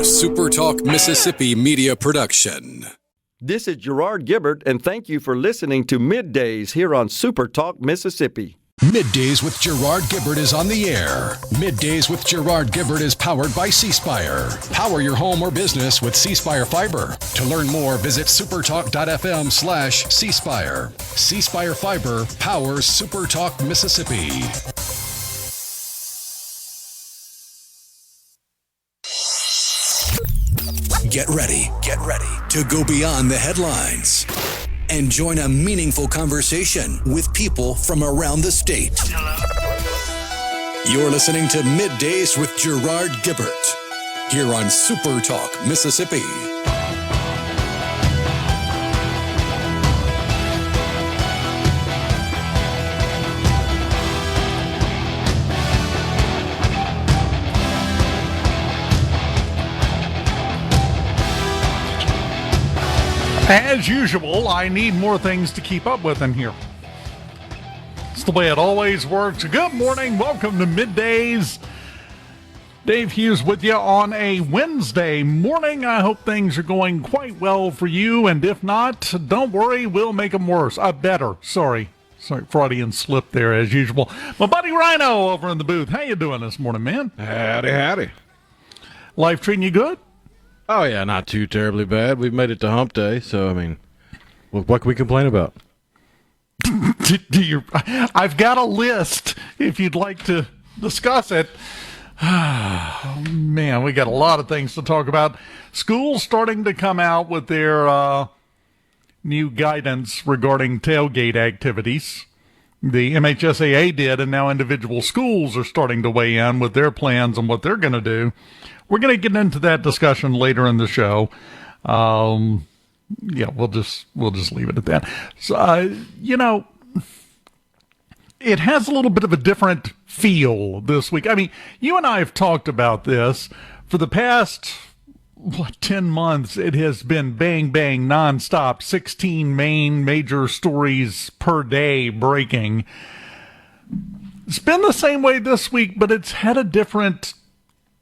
SuperTalk Mississippi media production. This is Gerard Gibert, and thank you for listening to MidDays here on SuperTalk Mississippi. MidDays with Gerard Gibert is on the air. MidDays with Gerard Gibert is powered by C-Spire. Power your home or business with C-Spire Fiber. To learn more, visit supertalk.fm/C-Spire. C-Spire Fiber powers SuperTalk Mississippi. Get ready to go beyond the headlines and join a meaningful conversation with people from around the state. You're listening to MidDays with Gerard Gibert here on SuperTalk Mississippi. As usual, I need more things to keep up with in here. It's the way it always works. Good morning. Welcome to MidDays. Dave Hughes with you on a Wednesday morning. I hope things are going quite well for you. And if not, don't worry, we'll make them worse. Better. Sorry, Freudian slip there as usual. My buddy Rhino over in the booth. How you doing this morning, man? Howdy. Life treating you good? Oh, yeah, not too terribly bad. We've made it to hump day, so, I mean, what can we complain about? I've got a list if you'd like to discuss it. Oh, man, we got a lot of things to talk about. Schools starting to come out with their new guidance regarding tailgate activities. The MHSAA did, and now individual schools are starting to weigh in with their plans on what they're going to do. We're going to get into that discussion later in the show. We'll just leave it at that. So, it has a little bit of a different feel this week. I mean, you and I have talked about this for the past 10 months. It has been bang, bang, nonstop, 16 major stories per day breaking. It's been the same way this week, but it's had a different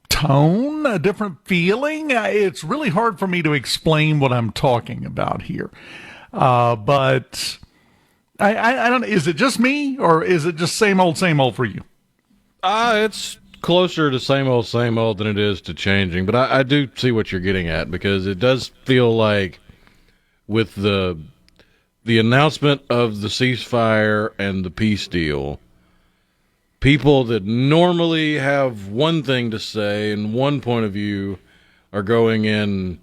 tone, a different feeling. It's really hard for me to explain what I'm talking about here. But I don't know. Is it just me, or is it just same old for you? It's closer to same old than it is to changing. But I do see what you're getting at, because it does feel like with the announcement of the ceasefire and the peace deal, people that normally have one thing to say and one point of view are going in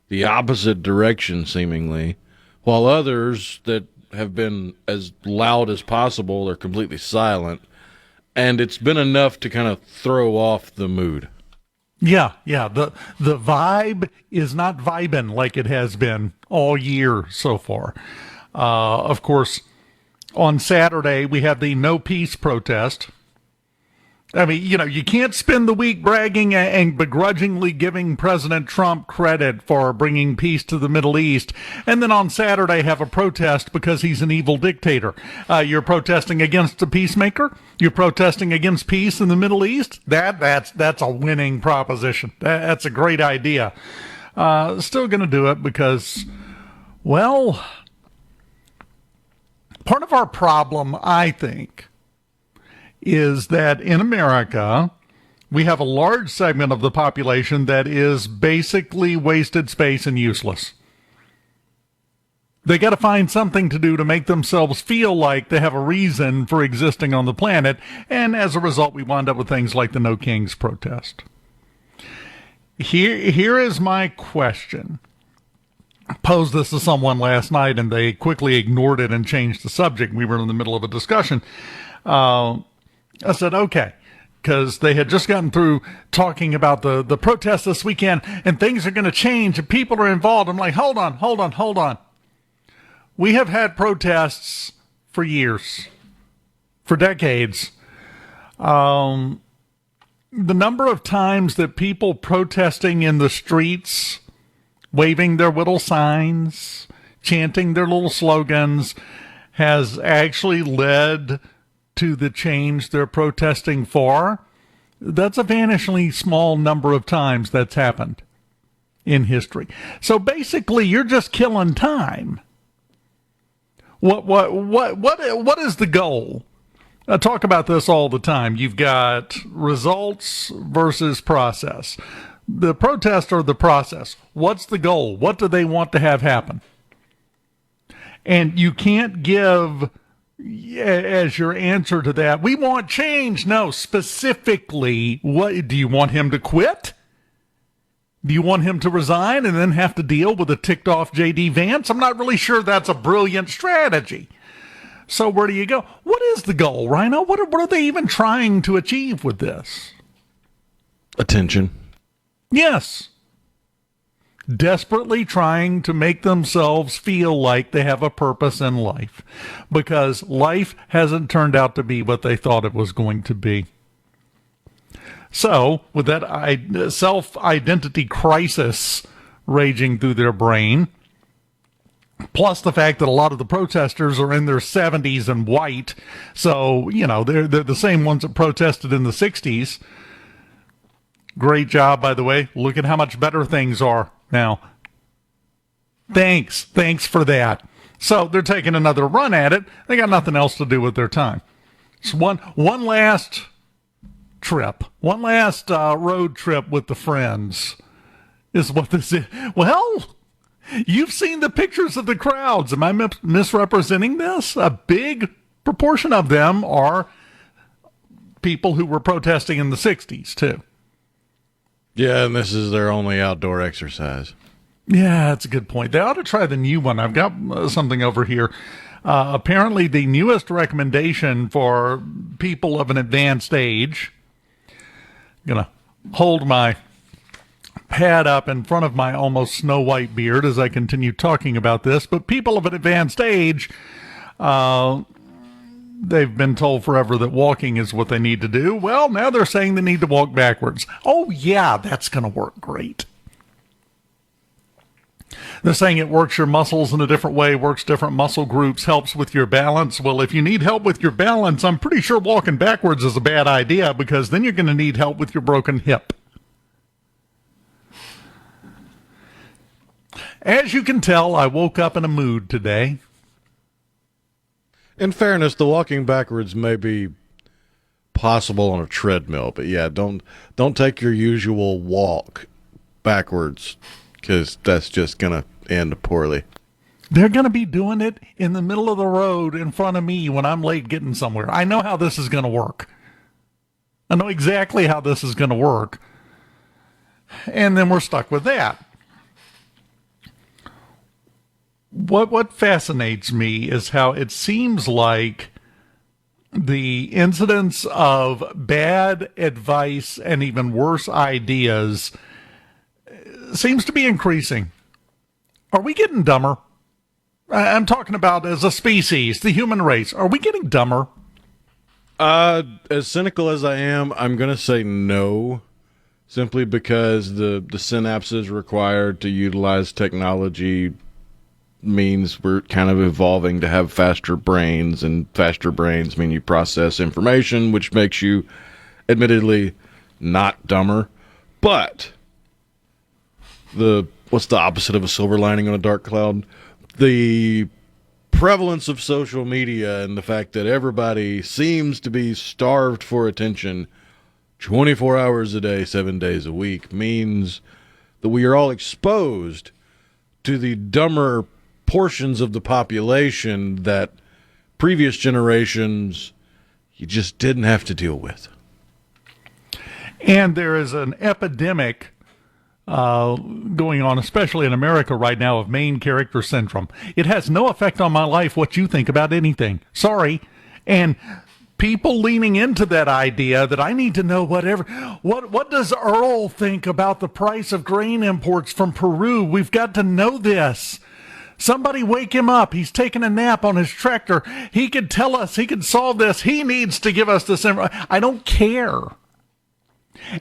the opposite direction, seemingly, while others that have been as loud as possible are completely silent. And it's been enough to kind of throw off the mood. Yeah. The vibe is not vibing like it has been all year so far. Of course, on Saturday, we have the No Peace protest. I mean, you can't spend the week bragging and begrudgingly giving President Trump credit for bringing peace to the Middle East, and then on Saturday have a protest because he's an evil dictator. You're protesting against a peacemaker? You're protesting against peace in the Middle East? That's a winning proposition. That's a great idea. Still going to do it because, well, part of our problem, I think, is that in America, we have a large segment of the population that is basically wasted space and useless. They got to find something to do to make themselves feel like they have a reason for existing on the planet, and as a result, we wind up with things like the No Kings protest. Here is my question. I posed this to someone last night, and they quickly ignored it and changed the subject. We were in the middle of a discussion. I said, okay, because they had just gotten through talking about the protest this weekend, and things are going to change, and people are involved. I'm like, hold on. We have had protests for years, for decades. The number of times that people protesting in the streets, waving their little signs, chanting their little slogans, has actually led to the change they're protesting for. That's a vanishingly small number of times that's happened. in history. So basically, you're just killing time. What is the goal? I talk about this all the time. You've got results versus process. The protest or the process. What's the goal? What do they want to have happen? And you can't give as your answer to that, we want change. No, specifically, what do you want him to quit? Do you want him to resign and then have to deal with a ticked off J.D. Vance? I'm not really sure that's a brilliant strategy. So where do you go? What is the goal, Rhino? What are they even trying to achieve with this? Attention. Yes. Desperately trying to make themselves feel like they have a purpose in life, because life hasn't turned out to be what they thought it was going to be. So, with that self-identity crisis raging through their brain, plus the fact that a lot of the protesters are in their 70s and white, so, they're the same ones that protested in the 60s. Great job, by the way. Look at how much better things are now. Thanks for that. So they're taking another run at it. They got nothing else to do with their time. So one last trip, one last road trip with the friends is what this is. Well, you've seen the pictures of the crowds. Am I misrepresenting this? A big proportion of them are people who were protesting in the 60s, too. Yeah, and this is their only outdoor exercise. Yeah, that's a good point. They ought to try the new one. I've got something over here. Apparently, the newest recommendation for people of an advanced age. I'm going to hold my pad up in front of my almost snow white beard as I continue talking about this. But people of an advanced age, they've been told forever that walking is what they need to do. Well, now they're saying they need to walk backwards. Oh, yeah, that's going to work great. They're saying it works your muscles in a different way, works different muscle groups, helps with your balance. Well, if you need help with your balance, I'm pretty sure walking backwards is a bad idea, because then you're going to need help with your broken hip. As you can tell, I woke up in a mood today. In fairness, the walking backwards may be possible on a treadmill, but yeah, don't take your usual walk backwards, because that's just going to end poorly. They're going to be doing it in the middle of the road in front of me when I'm late getting somewhere. I know how this is going to work. I know exactly how this is going to work. And then we're stuck with that. What fascinates me is how it seems like the incidence of bad advice and even worse ideas seems to be increasing. Are we getting dumber? I'm talking about as a species, the human race. Are we getting dumber? As cynical as I am, I'm going to say no, simply because the synapses required to utilize technology means we're kind of evolving to have faster brains, and faster brains mean you process information, which makes you admittedly not dumber. But what's the opposite of a silver lining on a dark cloud? The prevalence of social media and the fact that everybody seems to be starved for attention 24 hours a day, 7 days a week means that we are all exposed to the dumber portions of the population that previous generations you just didn't have to deal with. And there is an epidemic going on, especially in America right now, of main character syndrome. It has no effect on my life what you think about anything. Sorry. And people leaning into that idea that I need to know whatever. What does Earl think about the price of grain imports from Peru? We've got to know this. Somebody wake him up. He's taking a nap on his tractor. He could tell us. He could solve this. He needs to give us this. I don't care.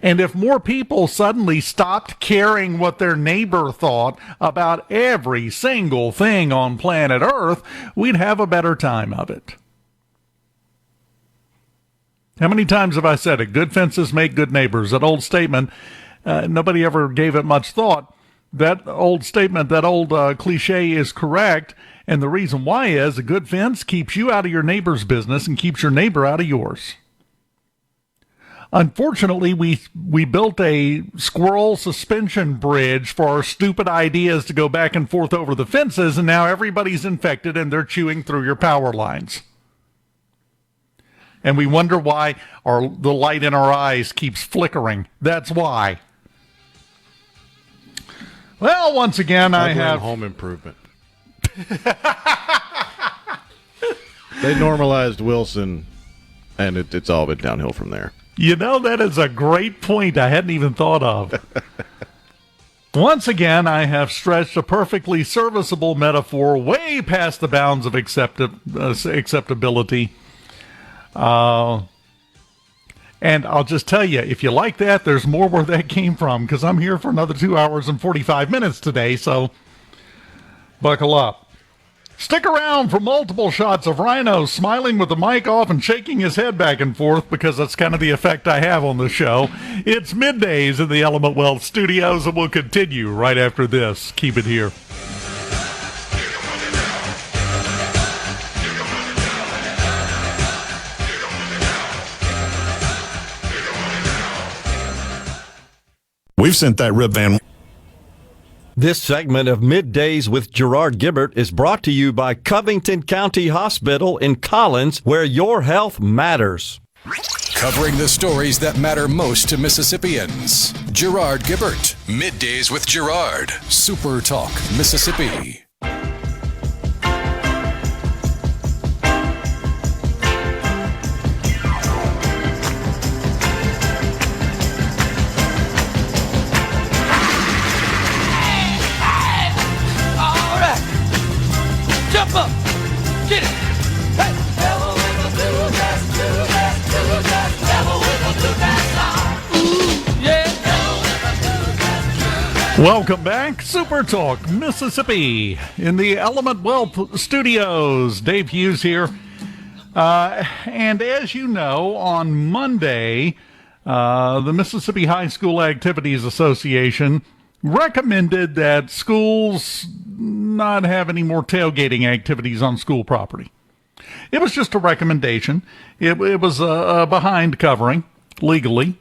And if more people suddenly stopped caring what their neighbor thought about every single thing on planet Earth, we'd have a better time of it. How many times have I said it? Good fences make good neighbors. That old statement, nobody ever gave it much thought. that old statement, that old cliche is correct. And the reason why is a good fence keeps you out of your neighbor's business and keeps your neighbor out of yours. Unfortunately, we built a squirrel suspension bridge for our stupid ideas to go back and forth over the fences, and now everybody's infected and they're chewing through your power lines. And we wonder why the light in our eyes keeps flickering. That's why. Well, once again, I have home improvement. They normalized Wilson, and it's all been downhill from there. You know, that is a great point I hadn't even thought of. Once again, I have stretched a perfectly serviceable metaphor way past the bounds of acceptability. And I'll just tell you, if you like that, there's more where that came from, because I'm here for another 2 hours and 45 minutes today, so buckle up. Stick around for multiple shots of Rhino smiling with the mic off and shaking his head back and forth, because that's kind of the effect I have on the show. It's Middays in the Element Wealth Studios, and we'll continue right after this. Keep it here. We've sent that rip van. This segment of Middays with Gerard Gibert is brought to you by Covington County Hospital in Collins, where your health matters. Covering the stories that matter most to Mississippians. Gerard Gibert. Middays with Gerard. Super Talk, Mississippi. Welcome back, Super Talk, Mississippi, in the Element Wealth Studios. Dave Hughes here. And as you know, on Monday, the Mississippi High School Activities Association recommended that schools not have any more tailgating activities on school property. It was just a recommendation. It was a behind covering, legally.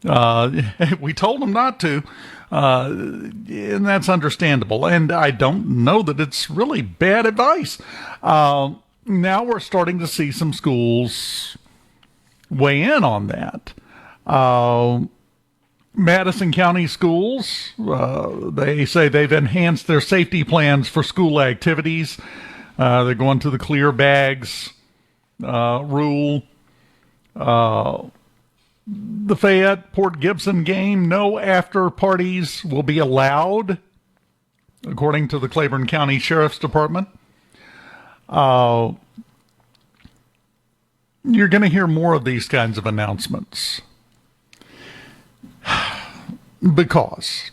We told them not to. And that's understandable. And I don't know that it's really bad advice. Now we're starting to see some schools weigh in on that. Madison County schools, they say they've enhanced their safety plans for school activities. They're going to the clear bags rule. The Fayette-Port Gibson game, no after parties will be allowed, according to the Claiborne County Sheriff's Department. You're going to hear more of these kinds of announcements because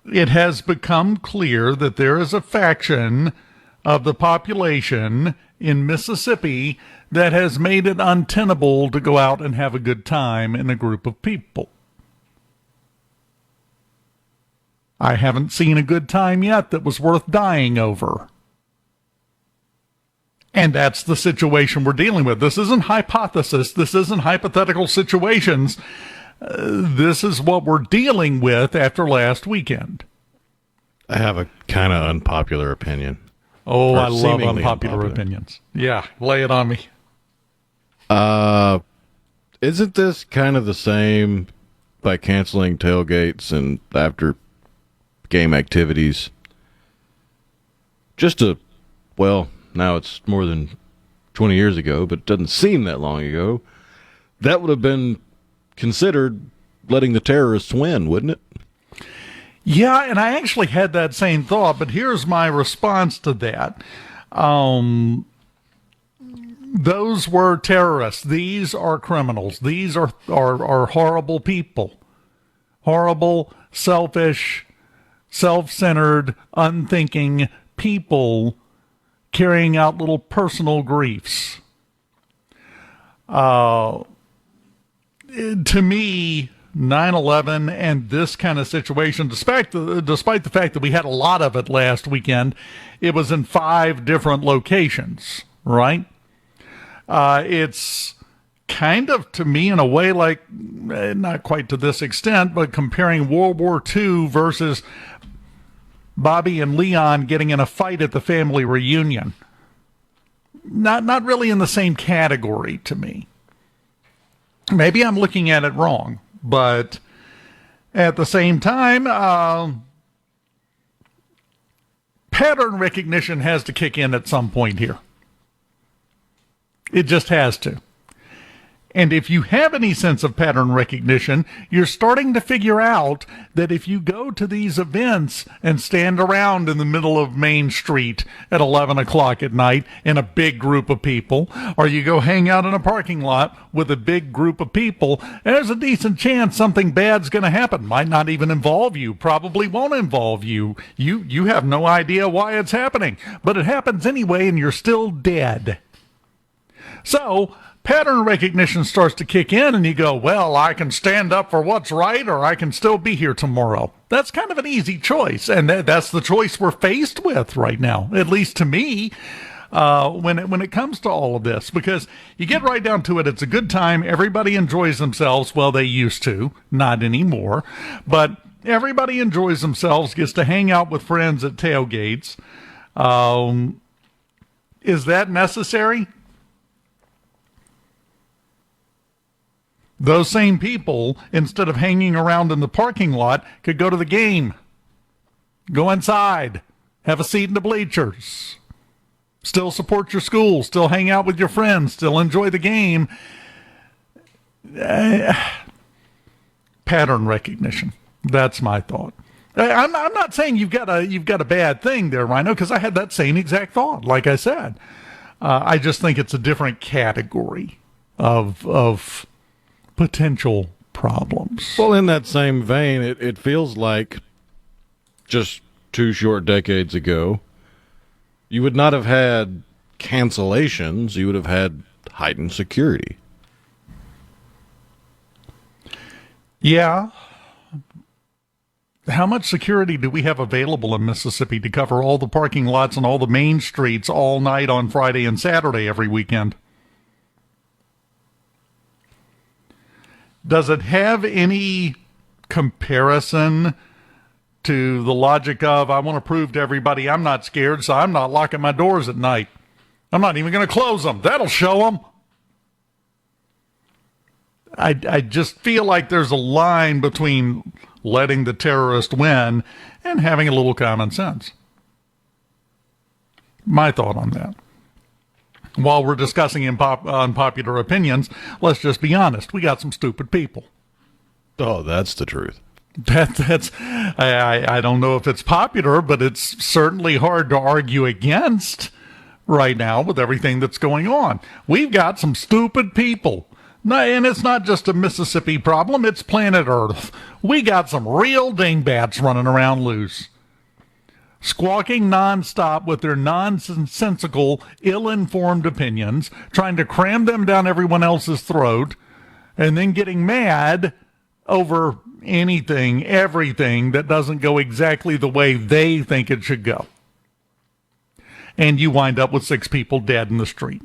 it has become clear that there is a faction of the population in Mississippi that has made it untenable to go out and have a good time in a group of people. I haven't seen a good time yet that was worth dying over. And that's the situation we're dealing with. This isn't hypothesis. This isn't hypothetical situations. This is what we're dealing with after last weekend. I have a kind of unpopular opinion. Oh, I love unpopular opinions. Yeah, lay it on me. Isn't this kind of the same by canceling tailgates and after game activities? Now it's more than 20 years ago, but it doesn't seem that long ago. That would have been considered letting the terrorists win, wouldn't it? Yeah, and I actually had that same thought, but here's my response to that. Those were terrorists. These are criminals. These are horrible people. Horrible, selfish, self-centered, unthinking people carrying out little personal griefs. To me, 9/11 and this kind of situation, despite the fact that we had a lot of it last weekend, it was in 5 different locations, right? It's kind of, to me, in a way, like, not quite to this extent, but comparing World War II versus Bobby and Leon getting in a fight at the family reunion. Not really in the same category to me. Maybe I'm looking at it wrong, but at the same time, pattern recognition has to kick in at some point here. It just has to. And if you have any sense of pattern recognition, you're starting to figure out that if you go to these events and stand around in the middle of Main Street at 11 o'clock at night in a big group of people, or you go hang out in a parking lot with a big group of people, there's a decent chance something bad's going to happen. Might not even involve you, probably won't involve you. You have no idea why it's happening, but it happens anyway and you're still dead. So, pattern recognition starts to kick in and you go, well, I can stand up for what's right or I can still be here tomorrow. That's kind of an easy choice, and that's the choice we're faced with right now, at least to me, when it comes to all of this, because you get right down to it, it's a good time, everybody enjoys themselves. Well, they used to, not anymore, but everybody enjoys themselves, gets to hang out with friends at tailgates. Is that necessary? Those same people, instead of hanging around in the parking lot, could go to the game, go inside, have a seat in the bleachers, still support your school, still hang out with your friends, still enjoy the game. Pattern recognition. That's my thought. I'm not saying you've got a bad thing there, Rhino, because I had that same exact thought. Like I said, I just think it's a different category of potential problems. Well, in that same vein, it feels like just 2 short decades ago, you would not have had cancellations, you would have had heightened security. Yeah. How much security do we have available in Mississippi to cover all the parking lots and all the main streets all night on Friday and Saturday every weekend? Does it have any comparison to the logic of, I want to prove to everybody I'm not scared, so I'm not locking my doors at night. I'm not even going to close them. That'll show them. I just feel like there's a line between letting the terrorist win and having a little common sense. My thought on that. While we're discussing unpopular opinions, let's just be honest. We got some stupid people. Oh, that's the truth. I don't know if it's popular, but it's certainly hard to argue against right now with everything that's going on. We've got some stupid people. And it's not just a Mississippi problem, it's planet Earth. We got some real dingbats running around loose, squawking nonstop with their nonsensical, ill-informed opinions, trying to cram them down everyone else's throat, and then getting mad over anything, everything that doesn't go exactly the way they think it should go. And you wind up with 6 people dead in the street.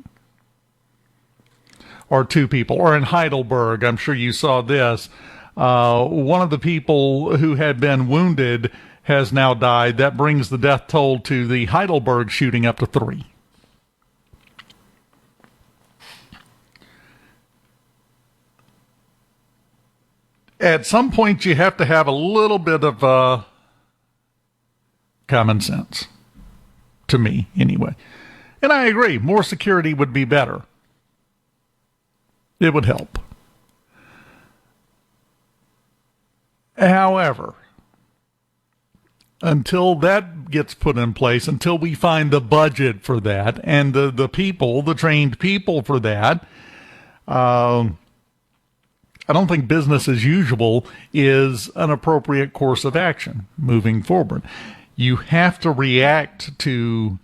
Or 2 people. Or in Heidelberg, I'm sure you saw this, one of the people who had been wounded has now died. That brings the death toll to the Heidelberg shooting up to 3. At some point, you have to have a little bit of common sense. To me, anyway. And I agree, more security would be better. It would help. However, until that gets put in place, until we find the budget for that and the people, the trained people for that, I don't think business as usual is an appropriate course of action moving forward. You have to react to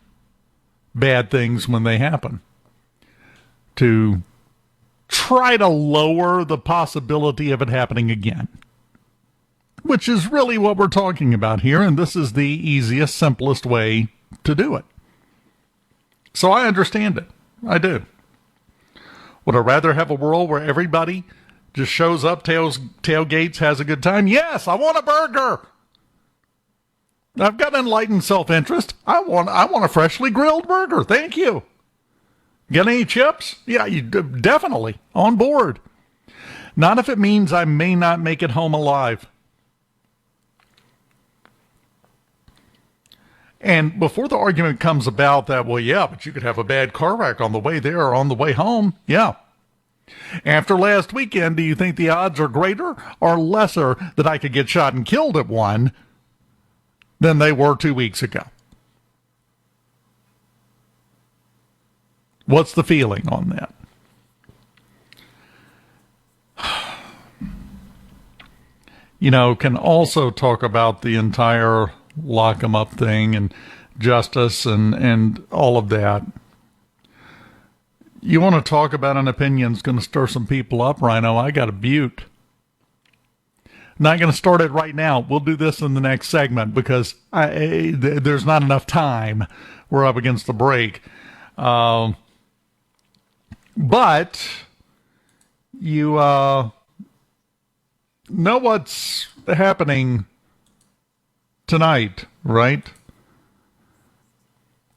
bad things when they happen, to try to lower the possibility of it happening again, which is really what we're talking about here, and this is the easiest, simplest way to do it. So I understand it. I do. Would I rather have a world where everybody just shows up, tailgates, has a good time? Yes, I want a burger. I've got enlightened self-interest. I want a freshly grilled burger. Thank you. Get any chips? Yeah, you definitely on board. Not if it means I may not make it home alive. And before the argument comes about that, well, yeah, but you could have a bad car wreck on the way there or on the way home. Yeah. After last weekend, do you think the odds are greater or lesser that I could get shot and killed at one than they were 2 weeks ago? What's the feeling on that? Can also talk about the entire lock 'em up thing and justice and all of that. You want to talk about an opinion that's going to stir some people up, Rhino? I got a butte. Not going to start it right now. We'll do this in the next segment because there's not enough time. We're up against the break. But you know what's happening tonight, right?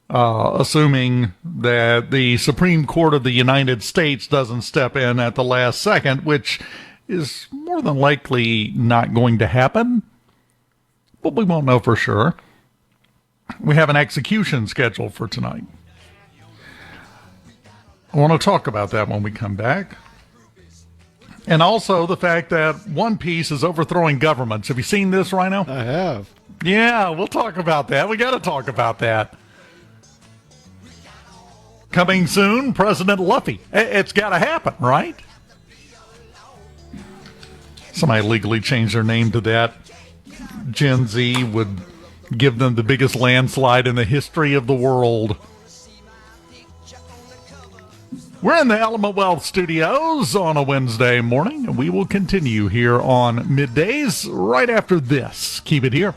Assuming that the Supreme Court of the United States doesn't step in at the last second, which is more than likely not going to happen, but we won't know for sure. We have an execution scheduled for tonight. I want to talk about that when we come back. And also the fact that One Piece is overthrowing governments. Have you seen this, Rhino? I have. Yeah, we'll talk about that. We got to talk about that. Coming soon, President Luffy. It's got to happen, right? Somebody legally changed their name to that. Gen Z would give them the biggest landslide in the history of the world. We're in the Element Wealth Studios on a Wednesday morning, and we will continue here on Middays right after this. Keep it here.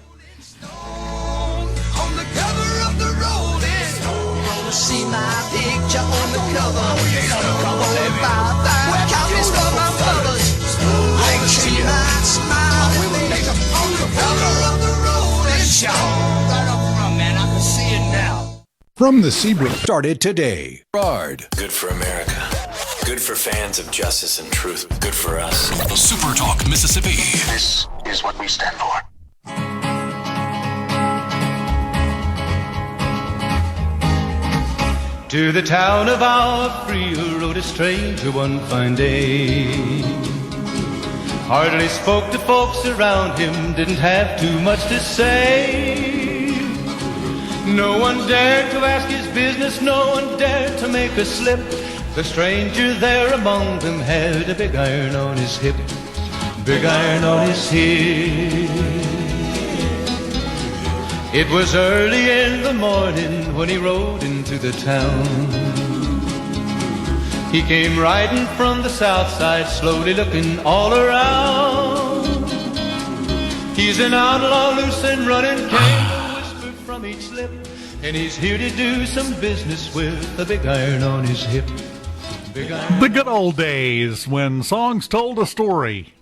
On the cover of the Rolling Stone, see my picture on the cover. Counties for my brothers. I can see my smile on the cover of the Rolling Stone. Right up front, man, I can see it now. From the Seabrook started today. Gerard. Good for America. Good for fans of justice and truth. Good for us. SuperTalk Mississippi. This is what we stand for. To the town of our free rode a stranger one fine day. Hardly spoke to folks around him, didn't have too much to say. No one dared to ask his business, no one dared to make a slip. The stranger there among them had a big iron on his hip. Big iron on his hip. It was early in the morning when he rode into the town. He came riding from the south side, slowly looking all around. He's an outlaw, loose and running, came a whisper from each lip, and he's here to do some business with a big iron on his hip. Big iron. The good old days when songs told a story.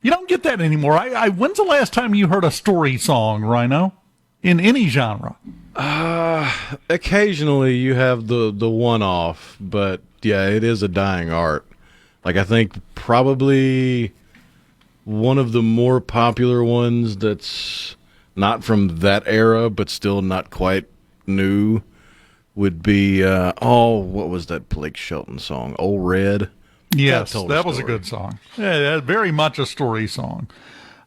You don't get that anymore. When's the last time you heard a story song, Rhino? In any genre? Occasionally you have the one-off, but yeah, it is a dying art. Like, I think probably one of the more popular ones that's not from that era, but still not quite new, would be, what was that Blake Shelton song? Old Red? Yes, that was a good song. Yeah, very much a story song.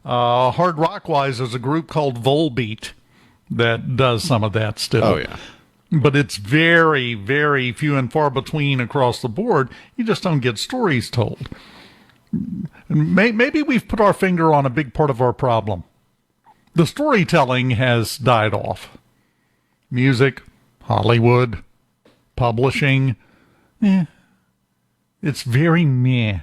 Hard rock-wise, there's a group called Volbeat that does some of that still. Oh, yeah. But it's very, very few and far between across the board. You just don't get stories told. Maybe we've put our finger on a big part of our problem. The storytelling has died off. Music, Hollywood, publishing, It's very meh.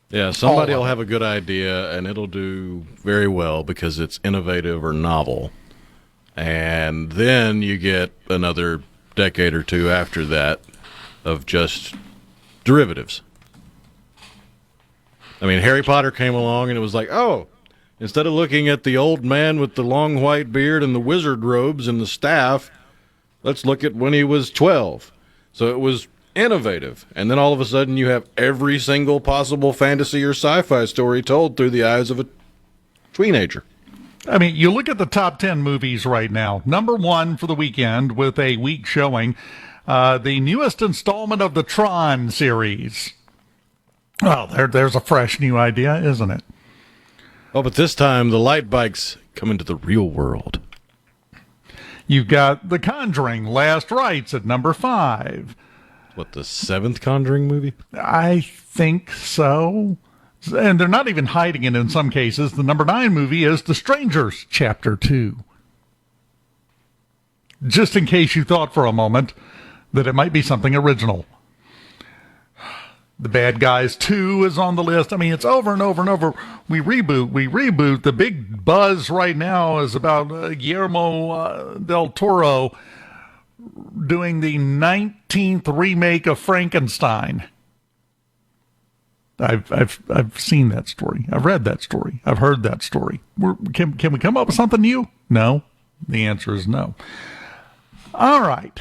Yeah, somebody will have a good idea, and it'll do very well because it's innovative or novel. And then you get another decade or two after that of just derivatives. I mean, Harry Potter came along, and it was like, oh, instead of looking at the old man with the long white beard and the wizard robes and the staff, let's look at when he was 12. So it was innovative. And then all of a sudden you have every single possible fantasy or sci-fi story told through the eyes of a teenager. I mean, you look at the top 10 movies right now. Number 1 for the weekend with a week showing, the newest installment of the Tron series. Well, there's a fresh new idea, isn't it? Oh, but this time the light bikes come into the real world. You've got The Conjuring, Last Rites at number 5. What, the 7th Conjuring movie? I think so. And they're not even hiding it in some cases. The number 9 movie is The Strangers, Chapter 2. Just in case you thought for a moment that it might be something original. The Bad Guys 2 is on the list. I mean, it's over and over and over. We reboot. The big buzz right now is about Guillermo del Toro doing the 19th remake of Frankenstein. I've seen that story. I've read that story. I've heard that story. Can we come up with something new? No. The answer is no. All right.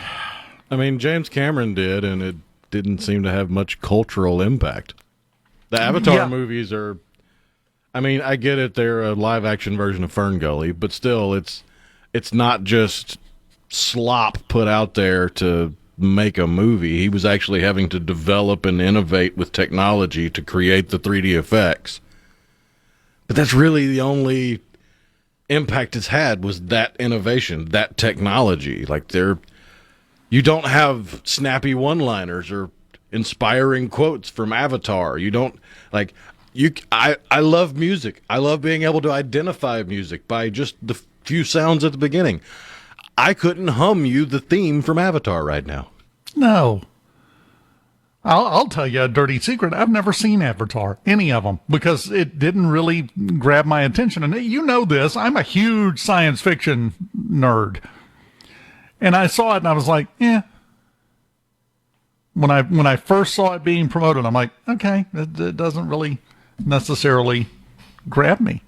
I mean, James Cameron did, and it didn't seem to have much cultural impact. The Avatar movies are, I mean, I get it, they're a live-action version of Ferngully, but still, it's not just slop put out there to make a movie. He was actually having to develop and innovate with technology to create the 3D effects. But that's really the only impact it's had, was that innovation, that technology. Like, you don't have snappy one-liners or inspiring quotes from Avatar. You don't, like, I love music. I love being able to identify music by just the few sounds at the beginning. I couldn't hum you the theme from Avatar right now. No. I'll tell you a dirty secret. I've never seen Avatar, any of them, because it didn't really grab my attention. And you know this. I'm a huge science fiction nerd. And I saw it and I was like, yeah. When I first saw it being promoted, I'm like, okay, it doesn't really necessarily grab me.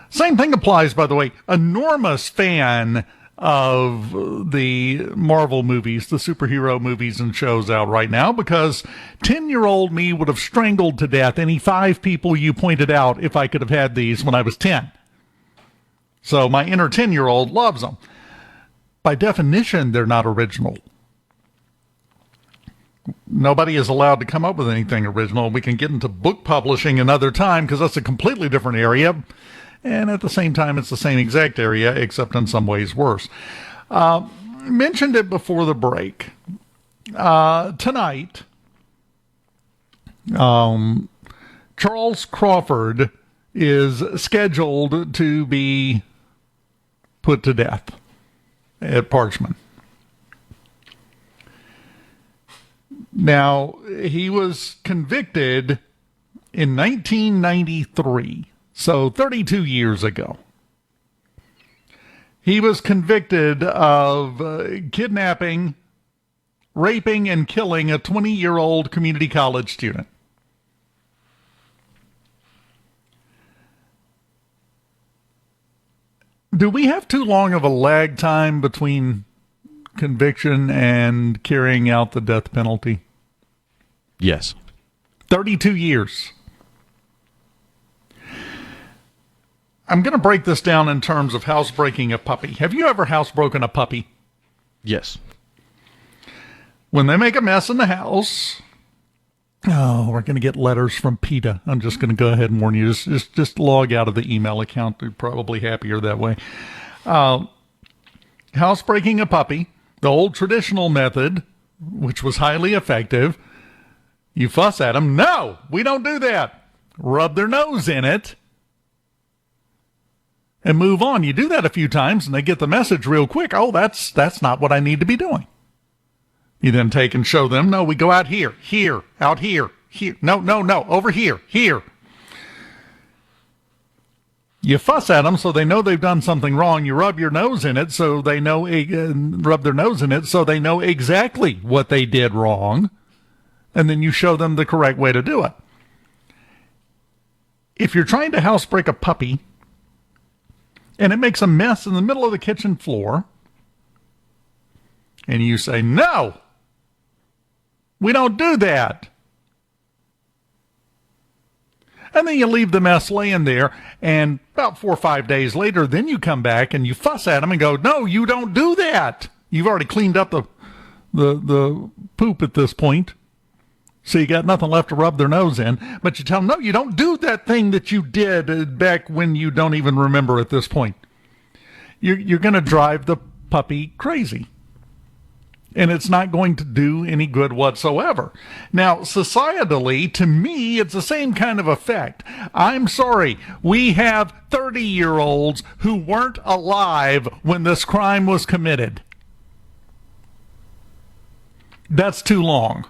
Same thing applies, by the way. Enormous fan of the Marvel movies, the superhero movies and shows out right now, because 10-year-old me would have strangled to death any 5 people you pointed out if I could have had these when I was 10. So my inner 10-year-old loves them. By definition, they're not original. Nobody is allowed to come up with anything original. We can get into book publishing another time because that's a completely different area. And at the same time, it's the same exact area, except in some ways worse. Mentioned it before the break. Tonight, Charles Crawford is scheduled to be put to death at Parchman. Now, he was convicted in 1993, so 32 years ago. He was convicted of kidnapping, raping, and killing a 20-year-old community college student. Do we have too long of a lag time between conviction and carrying out the death penalty? Yes. 32 years. I'm going to break this down in terms of housebreaking a puppy. Have you ever housebroken a puppy? Yes. When they make a mess in the house, oh, we're going to get letters from PETA. I'm just going to go ahead and warn you. Just log out of the email account. They're probably happier that way. Housebreaking a puppy, the old traditional method, which was highly effective. You fuss at them. No, we don't do that. Rub their nose in it and move on. You do that a few times and they get the message real quick. Oh, that's not what I need to be doing. You then take and show them, no, we go out here, out here, here. No, over here, here. You fuss at them so they know they've done something wrong. You rub your nose in it so they know, rub their nose in it so they know exactly what they did wrong. And then you show them the correct way to do it. If you're trying to housebreak a puppy and it makes a mess in the middle of the kitchen floor, and you say, no, we don't do that. And then you leave the mess laying there, and about 4 or 5 days later, then you come back and you fuss at them and go, no, you don't do that. You've already cleaned up the poop at this point. So you got nothing left to rub their nose in. But you tell them, no, you don't do that thing that you did back when you don't even remember at this point. You're going to drive the puppy crazy. And it's not going to do any good whatsoever. Now, societally, to me, it's the same kind of effect. I'm sorry, we have 30-year-olds who weren't alive when this crime was committed. That's too long.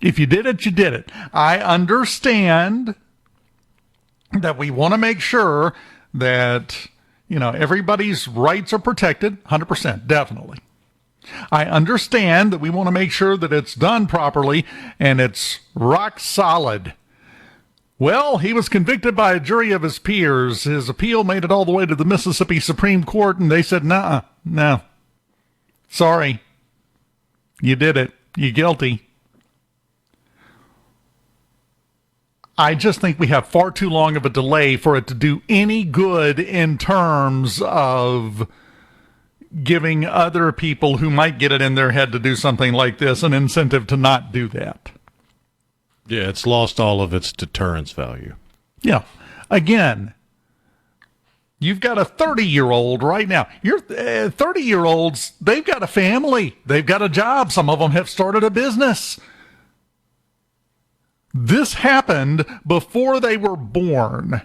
If you did it, you did it. I understand that we want to make sure that, everybody's rights are protected, 100%, definitely. I understand that we want to make sure that it's done properly and it's rock solid. Well, he was convicted by a jury of his peers. His appeal made it all the way to the Mississippi Supreme Court, and they said, no. Sorry. You did it. You're guilty. I just think we have far too long of a delay for it to do any good in terms of giving other people who might get it in their head to do something like this an incentive to not do that. Yeah, it's lost all of its deterrence value. Yeah. Again, you've got a 30-year-old right now. Your 30-year-olds, they've got a family. They've got a job. Some of them have started a business. This happened before they were born.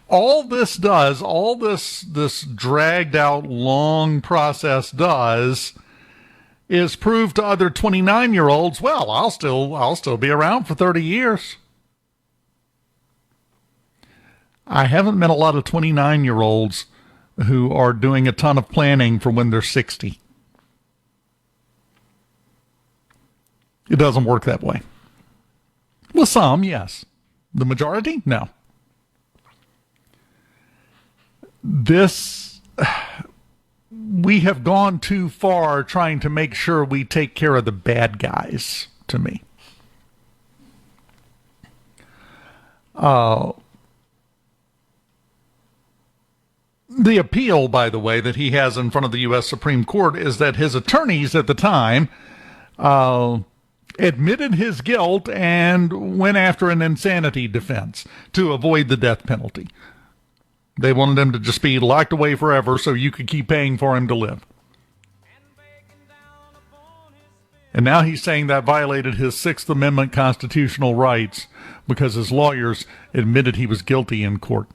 All this does, all this dragged out long process does, is prove to other 29-year-olds, well, I'll still be around for 30 years. I haven't met a lot of 29-year-olds who are doing a ton of planning for when they're 60. It doesn't work that way. Well, some, yes. The majority, no. We have gone too far trying to make sure we take care of the bad guys, to me. The appeal, by the way, that he has in front of the U.S. Supreme Court is that his attorneys at the time admitted his guilt and went after an insanity defense to avoid the death penalty. They wanted him to just be locked away forever so you could keep paying for him to live. And now he's saying that violated his Sixth Amendment constitutional rights because his lawyers admitted he was guilty in court.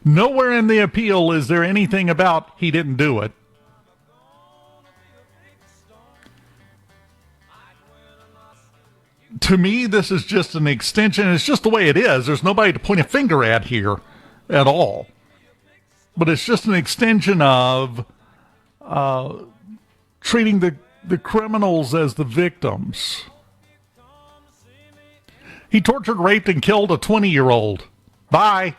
Nowhere in the appeal is there anything about he didn't do it. To me, this is just an extension. It's just the way it is. There's nobody to point a finger at here at all. But it's just an extension of treating the criminals as the victims. He tortured, raped, and killed a 20-year-old. Bye.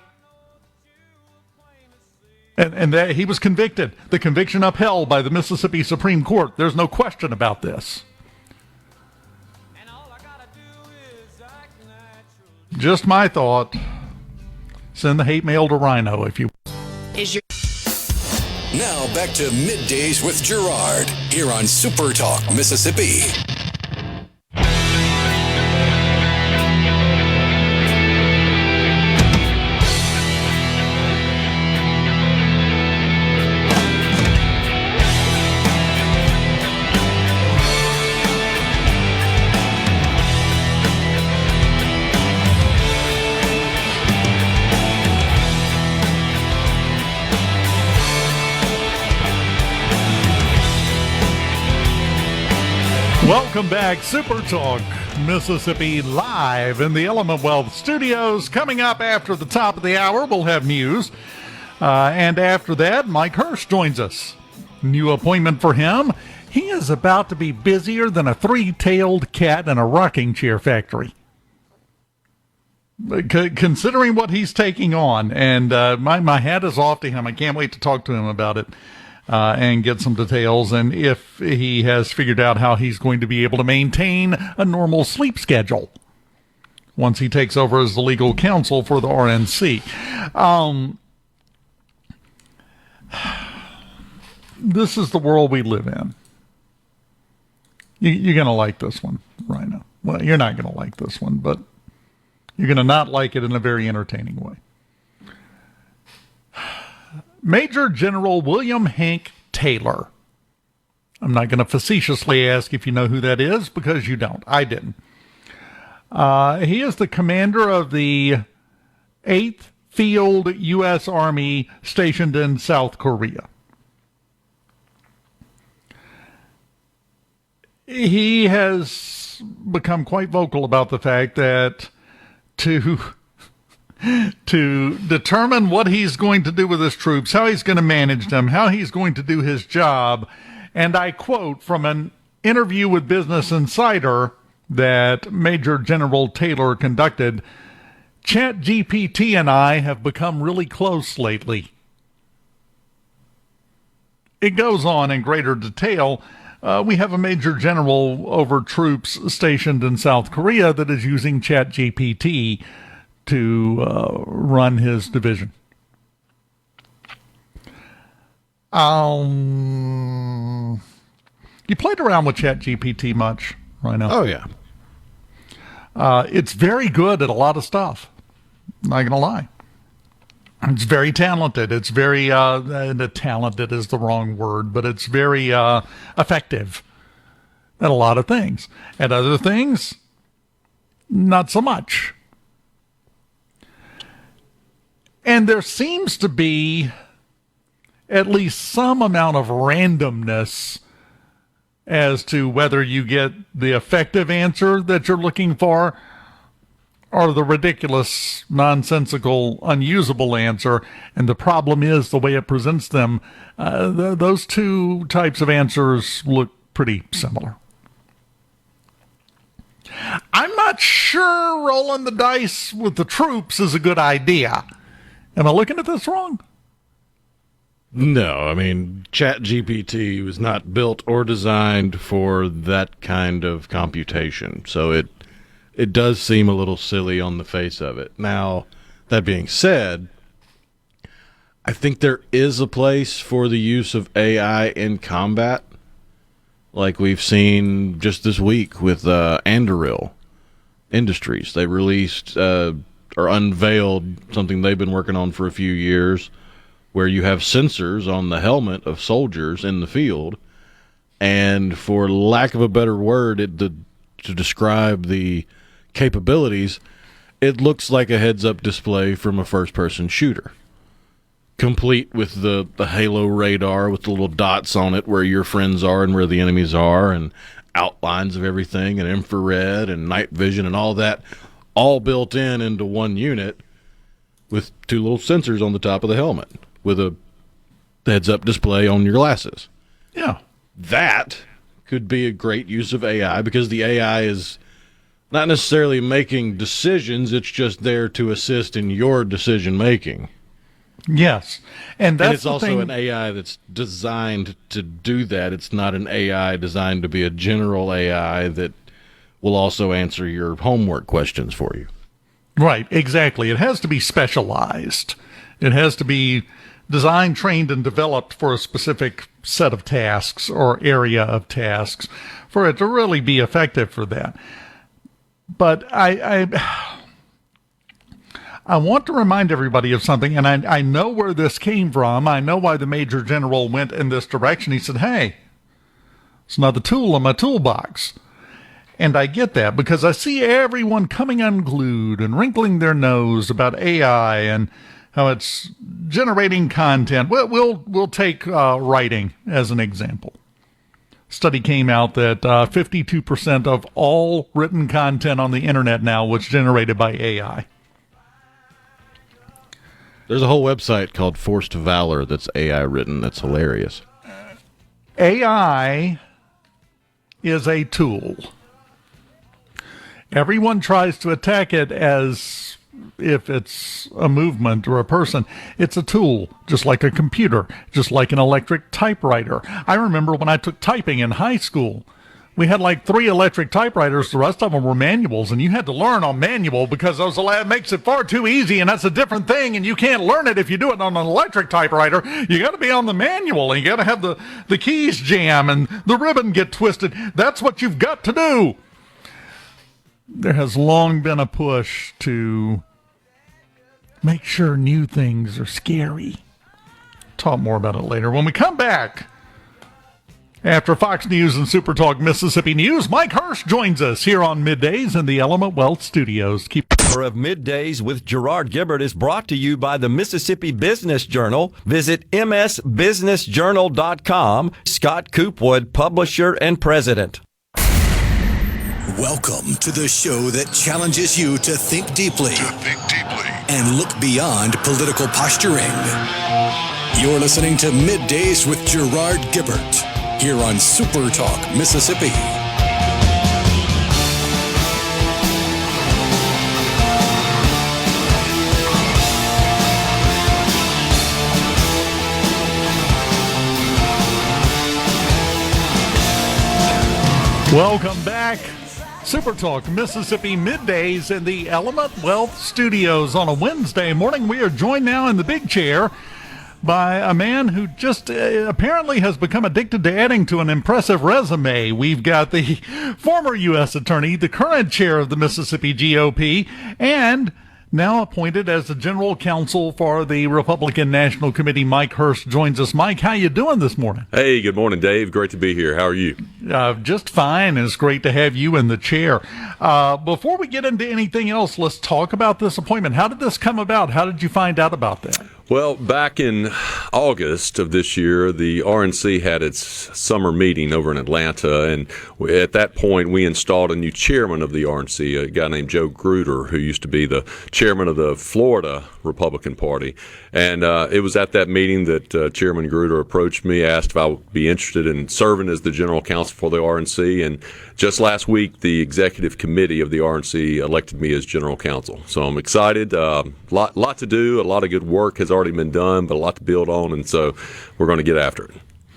And that he was convicted. The conviction upheld by the Mississippi Supreme Court. There's no question about this. Just my thought. Send the hate mail to Rhino if you... Now back to Middays with Gerard here on SuperTalk Mississippi. Welcome back, Super Talk Mississippi, live in the Element Wealth Studios. Coming up after the top of the hour, we'll have news. And after that, Mike Hurst joins us. New appointment for him. He is about to be busier than a three-tailed cat in a rocking chair factory. Considering what he's taking on, and my hat is off to him. I can't wait to talk to him about it and get some details, and if he has figured out how he's going to be able to maintain a normal sleep schedule once he takes over as the legal counsel for the RNC. This is the world we live in. You're going to like this one right now. Well, you're not going to like this one, but you're going to not like it in a very entertaining way. Major General William Hank Taylor. I'm not going to facetiously ask if you know who that is, because you don't. I didn't. He is the commander of the 8th Field U.S. Army stationed in South Korea. He has become quite vocal about the fact that to determine what he's going to do with his troops, how he's going to manage them, how he's going to do his job, and I quote from an interview with Business Insider that Major General Taylor conducted, ChatGPT and I have become really close lately. It goes on in greater detail. We have a major general over troops stationed in South Korea that is using ChatGPT to run his division. You played around with ChatGPT much right now? Oh, yeah. It's very good at a lot of stuff. Not going to lie. It's very talented. It's very, talented is the wrong word, but it's very effective at a lot of things. At other things, not so much. And there seems to be at least some amount of randomness as to whether you get the effective answer that you're looking for or the ridiculous, nonsensical, unusable answer. And the problem is the way it presents them. Those two types of answers look pretty similar. I'm not sure rolling the dice with the troops is a good idea. Am I looking at this wrong? No, I mean, ChatGPT was not built or designed for that kind of computation. So it does seem a little silly on the face of it. Now, that being said, I think there is a place for the use of AI in combat, like we've seen just this week with Anduril Industries. They released or unveiled something they've been working on for a few years, where you have sensors on the helmet of soldiers in the field, and for lack of a better word, to describe the capabilities, it looks like a heads-up display from a first-person shooter, complete with the halo radar with the little dots on it where your friends are and where the enemies are, and outlines of everything, and infrared and night vision and all that, all built into one unit with two little sensors on the top of the helmet with a heads-up display on your glasses. Yeah. That could be a great use of AI, because the AI is not necessarily making decisions, it's just there to assist in your decision-making. Yes. And it's also an AI that's designed to do that. It's not an AI designed to be a general AI that will also answer your homework questions for you. Right, exactly. It has to be specialized. It has to be designed, trained, and developed for a specific set of tasks or area of tasks for it to really be effective for that. But I want to remind everybody of something, and I know where this came from. I know why the Major General went in this direction. He said, hey, it's another tool in my toolbox. And I get that, because I see everyone coming unglued and wrinkling their nose about AI and how it's generating content. We'll take writing as an example. study came out that 52% of all written content on the internet now was generated by AI. There's a whole website called Forced Valor that's AI written. That's hilarious. AI is a tool. Everyone tries to attack it as if it's a movement or a person. It's a tool, just like a computer, just like an electric typewriter. I remember when I took typing in high school, we had like 3 electric typewriters. The rest of them were manuals, and you had to learn on manual because it makes it far too easy, and that's a different thing, and you can't learn it if you do it on an electric typewriter. You got to be on the manual, and you got to have the keys jam and the ribbon get twisted. That's what you've got to do. There has long been a push to make sure new things are scary. Talk more about it later. When we come back, after Fox News and SuperTalk Mississippi News, Mike Hurst joins us here on Middays in the Element Wealth Studios. Of Middays with Gerard Gibert is brought to you by the Mississippi Business Journal. Visit msbusinessjournal.com. Scott Coopwood, publisher and president. Welcome to the show that challenges you to think deeply, and look beyond political posturing. You're listening to Middays with Gerard Gibert here on SuperTalk Mississippi. Welcome back. SuperTalk Mississippi Middays in the Element Wealth Studios on a Wednesday morning. We are joined now in the big chair by a man who just apparently has become addicted to adding to an impressive resume. We've got the former U.S. Attorney, the current chair of the Mississippi GOP, and now appointed as the General Counsel for the Republican National Committee, Mike Hurst joins us. Mike, how you doing this morning? Hey, good morning, Dave. Great to be here. How are you? Just fine. It's great to have you in the chair. Before we get into anything else, let's talk about this appointment. How did this come about? How did you find out about that? Well, back in August of this year, the RNC had its summer meeting over in Atlanta, and at that point, we installed a new chairman of the RNC, a guy named Joe Gruder, who used to be the chairman of the Florida Republican Party. And it was at that meeting that Chairman Gruder approached me, asked if I would be interested in serving as the general counsel for the RNC, and just last week, the executive committee of the RNC elected me as general counsel. So I'm excited. Lot to do. A lot of good work has already been done, but a lot to build on, and so we're going to get after it.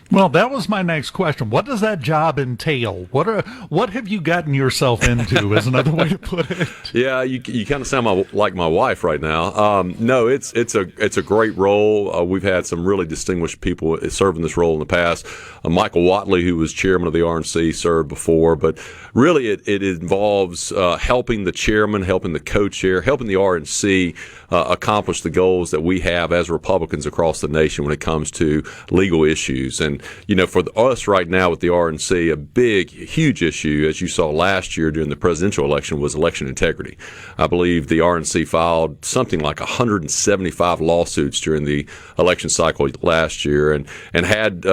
Well, that was my next question. What does that job entail? What have you gotten yourself into, is another way to put it? Yeah, you kind of sound like my wife right now. No, it's a great role. We've had some really distinguished people serve in this role in the past. Michael Watley, who was chairman of the RNC, served before, but really it involves helping the chairman, helping the co-chair, helping the RNC accomplish the goals that we have as Republicans across the nation when it comes to legal issues. And, for us right now with the RNC, a big, huge issue, as you saw last year during the presidential election, was election integrity. I believe the RNC filed something like 175 lawsuits during the election cycle last year, and had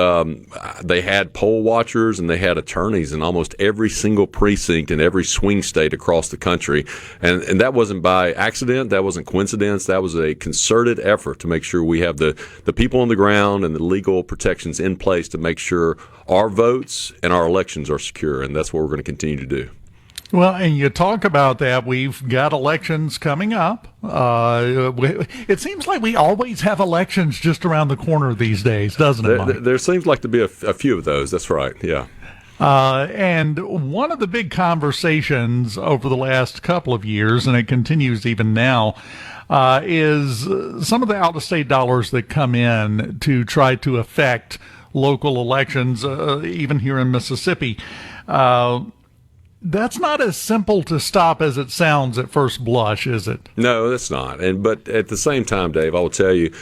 they had poll watchers and they had attorneys in almost every single precinct in every swing state across the country. And that wasn't by accident. That wasn't coincidence. That was a concerted effort to make sure we have the people on the ground and the legal protections in place to make sure our votes and our elections are secure, and that's what we're going to continue to do. Well, and you talk about that. We've got elections coming up. It seems like we always have elections just around the corner these days, doesn't it, Mike? There seems like to be a few of those. That's right, yeah. And one of the big conversations over the last couple of years, and it continues even now, is some of the out-of-state dollars that come in to try to affect local elections, even here in Mississippi. that's not as simple to stop as it sounds at first blush, is it? No, that's not. But at the same time, Dave, I will tell you,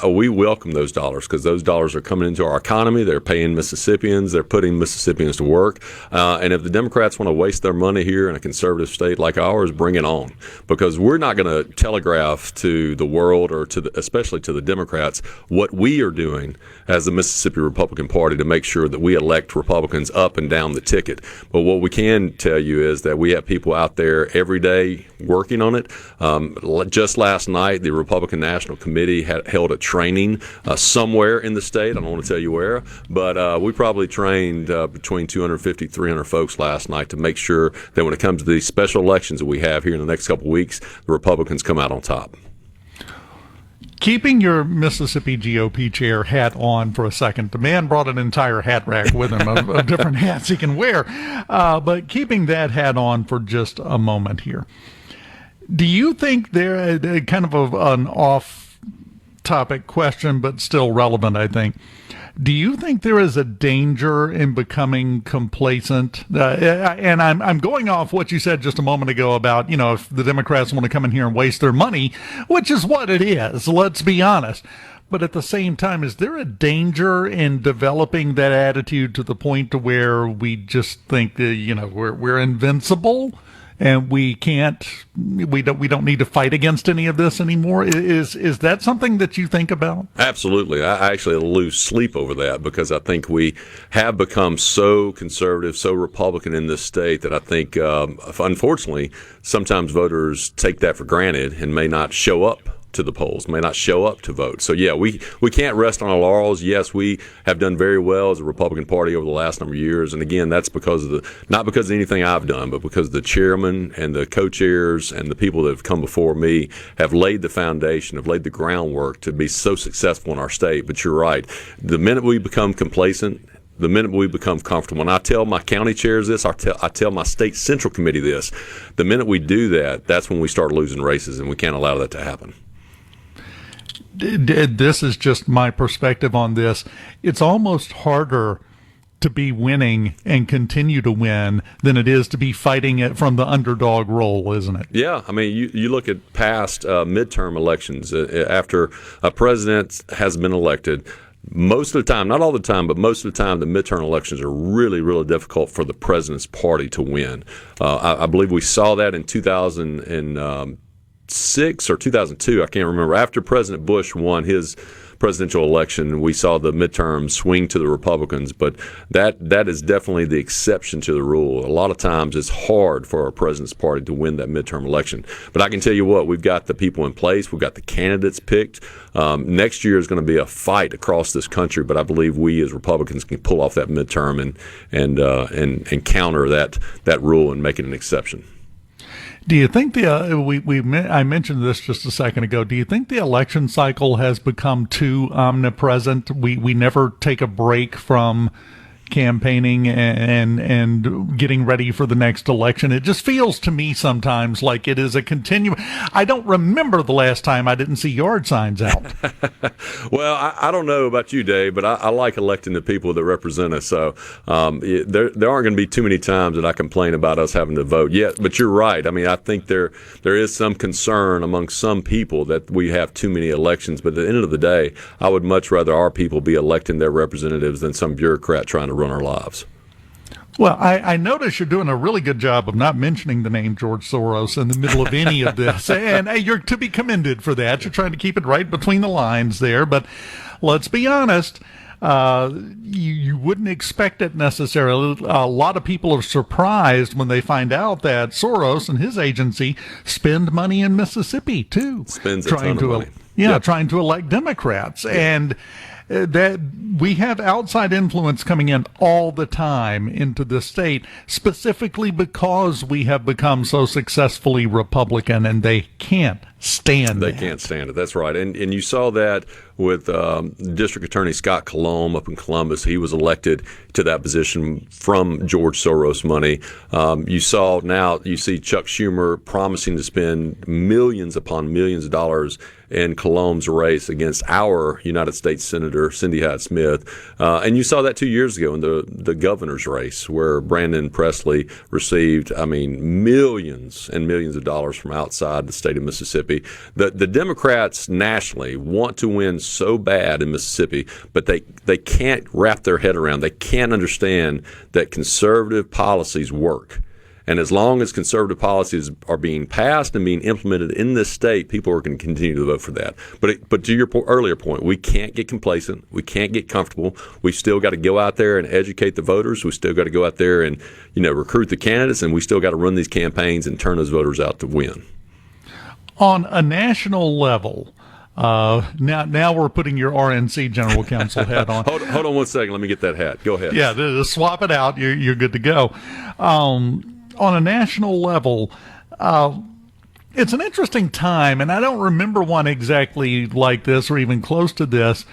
we welcome those dollars because those dollars are coming into our economy. They're paying Mississippians. They're putting Mississippians to work. And if the Democrats want to waste their money here in a conservative state like ours, bring it on. Because we're not going to telegraph to the world or especially to the Democrats what we are doing as the Mississippi Republican Party to make sure that we elect Republicans up and down the ticket. But what we can tell you is that we have people out there every day working on it. Just last night, the Republican National Committee held a training somewhere in the state. I don't want to tell you where, but we probably trained between 250, 300 folks last night to make sure that when it comes to these special elections that we have here in the next couple of weeks, the Republicans come out on top. Keeping your Mississippi GOP chair hat on for a second, the man brought an entire hat rack with him of different hats he can wear. But keeping that hat on for just a moment here, do you think there, kind of an off-topic question, but still relevant, I think, do you think there is a danger in becoming complacent? And I'm going off what you said just a moment ago about, if the Democrats want to come in here and waste their money, which is what it is, let's be honest. But at the same time, is there a danger in developing that attitude to the point to where we just think that, we're invincible? And we don't need to fight against any of this anymore. Is that something that you think about? Absolutely. I actually lose sleep over that because I think we have become so conservative, so Republican in this state that I think, unfortunately, sometimes voters take that for granted and may not show up to the polls, may not show up to vote. So, yeah, we can't rest on our laurels. Yes, we have done very well as a Republican Party over the last number of years. And, again, that's because of not because of anything I've done, but because the chairman and the co-chairs and the people that have come before me have laid the foundation, have laid the groundwork to be so successful in our state. But you're right. The minute we become complacent, the minute we become comfortable, and I tell my county chairs this, I tell my state central committee this, the minute we do that, that's when we start losing races, and we can't allow that to happen. This is just my perspective on this. It's almost harder to be winning and continue to win than it is to be fighting it from the underdog role, isn't it? Yeah. I mean, you look at past midterm elections after a president has been elected. Most of the time, not all the time, but most of the time, the midterm elections are really, really difficult for the president's party to win. I believe we saw that in 2006 or 2002, I can't remember. After President Bush won his presidential election, we saw the midterm swing to the Republicans, but that is definitely the exception to the rule. A lot of times it's hard for our president's party to win that midterm election. But I can tell you what, we've got the people in place, we've got the candidates picked. Next year is going to be a fight across this country, but I believe we as Republicans can pull off that midterm and counter that rule and make it an exception. Do you think I mentioned this just a second ago. Do you think the election cycle has become too omnipresent? We never take a break from campaigning and getting ready for the next election. It just feels to me sometimes like it is a continuum. I don't remember the last time I didn't see yard signs out. Well, I don't know about you, Dave, but I like electing the people that represent us. So there aren't going to be too many times that I complain about us having to vote yet. But you're right. I mean, I think there is some concern among some people that we have too many elections. But at the end of the day, I would much rather our people be electing their representatives than some bureaucrat trying to run our lives. Well, I notice you're doing a really good job of not mentioning the name George Soros in the middle of any of this. And you're to be commended for that. You're trying to keep it right between the lines there. But let's be honest, you wouldn't expect it necessarily. A lot of people are surprised when they find out that Soros and his agency spend money in Mississippi, too. Spends a ton of money. Trying to elect Democrats. Yeah. And that we have outside influence coming in all the time into the state, specifically because we have become so successfully Republican, and they can't stand They that. can't stand it. That's right. And you saw that with District Attorney Scott Colomb up in Columbus. He was elected to that position from George Soros money. You see Chuck Schumer promising to spend millions upon millions of dollars in Colomb's race against our United States Senator Cindy Hyde-Smith. And you saw that 2 years ago in the governor's race where Brandon Presley received, millions and millions of dollars from outside the state of Mississippi. The Democrats nationally want to win so bad in Mississippi, but they can't wrap their head around, they can't understand that conservative policies work. And as long as conservative policies are being passed and being implemented in this state, people are going to continue to vote for that. But to your earlier point, we can't get complacent. We can't get comfortable. We've still got to go out there and educate the voters. We still got to go out there and recruit the candidates, and we still got to run these campaigns and turn those voters out to win. On a national level, now we're putting your RNC General Counsel hat on. Hold on 1 second. Let me get that hat. Go ahead. Yeah, just swap it out. You're good to go. On a national level, it's an interesting time, and I don't remember one exactly like this or even close to this.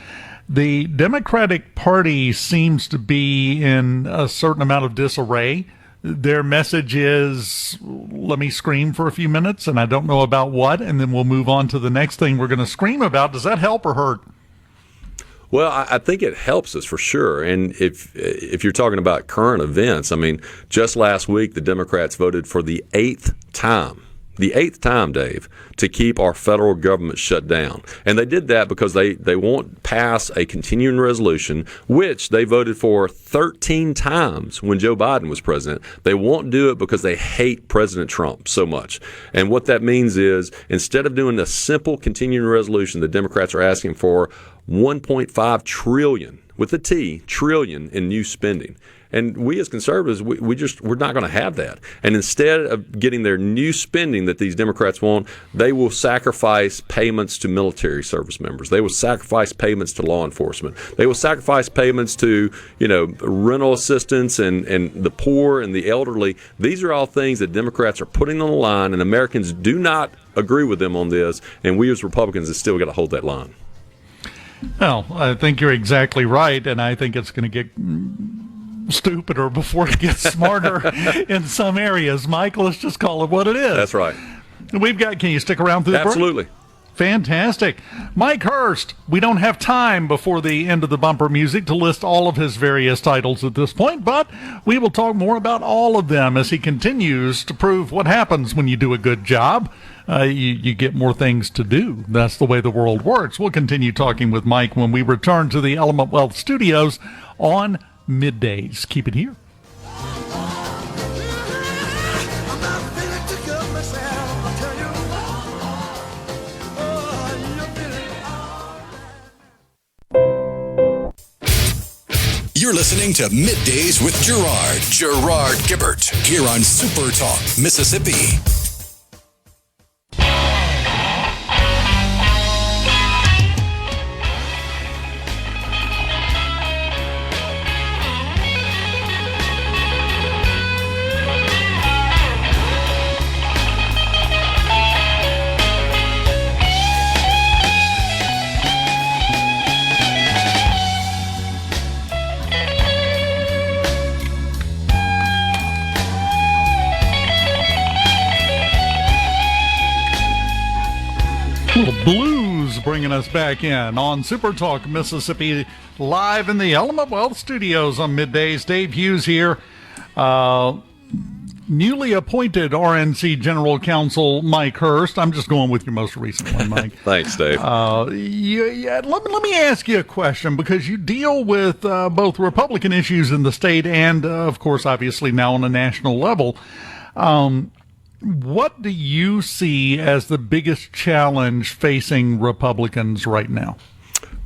The Democratic Party seems to be in a certain amount of disarray. Their message is, let me scream for a few minutes, and I don't know about what, and then we'll move on to the next thing we're going to scream about. Does that help or hurt? Well, I think it helps us for sure. And if you're talking about current events, just last week the Democrats voted for the eighth time, Dave, to keep our federal government shut down. And they did that because they won't pass a continuing resolution, which they voted for 13 times when Joe Biden was president. They won't do it because they hate President Trump so much. And what that means is instead of doing a simple continuing resolution, the Democrats are asking for $1.5 trillion, with a T, trillion in new spending. And we as conservatives, we're not going to have that. And instead of getting their new spending that these Democrats want, they will sacrifice payments to military service members. They will sacrifice payments to law enforcement. They will sacrifice payments to, rental assistance and the poor and the elderly. These are all things that Democrats are putting on the line, and Americans do not agree with them on this. And we as Republicans have still got to hold that line. Well, I think you're exactly right, and I think it's going to get stupider before it gets smarter in some areas. Mike, let's just call it what it is. That's right. Can you stick around through the break? Absolutely. Fantastic. Mike Hurst, we don't have time before the end of the bumper music to list all of his various titles at this point, but we will talk more about all of them as he continues to prove what happens when you do a good job. You get more things to do. That's the way the world works. We'll continue talking with Mike when we return to the Element Wealth Studios on Middays. Keep it here. You're listening to Middays with Gerard Gibert, here on SuperTalk, Mississippi. Little blues bringing us back in on SuperTalk Mississippi, live in the Element Wealth Studios on Middays. Dave Hughes here. Newly appointed RNC General Counsel Mike Hurst. I'm just going with your most recent one, Mike. Thanks, Dave. Let me ask you a question, because you deal with both Republican issues in the state and, of course, obviously now on a national level. What do you see as the biggest challenge facing Republicans right now?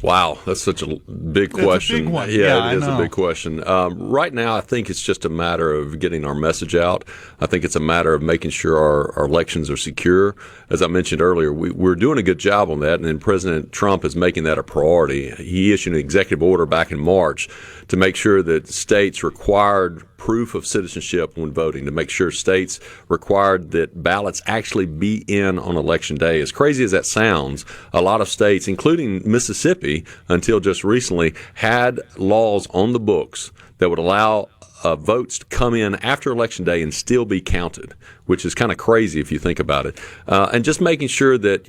Wow, that's such a big question. It's a big one. Yeah, it is I a big question. Right now, I think it's just a matter of getting our message out. I think it's a matter of making sure our elections are secure. As I mentioned earlier, we're doing a good job on that, and then President Trump is making that a priority. He issued an executive order back in March to make sure that states required proof of citizenship when voting, to make sure states required that ballots actually be in on Election Day. As crazy as that sounds, a lot of states, including Mississippi, until just recently, had laws on the books that would allow votes to come in after Election Day and still be counted, which is kind of crazy if you think about it. And just making sure that,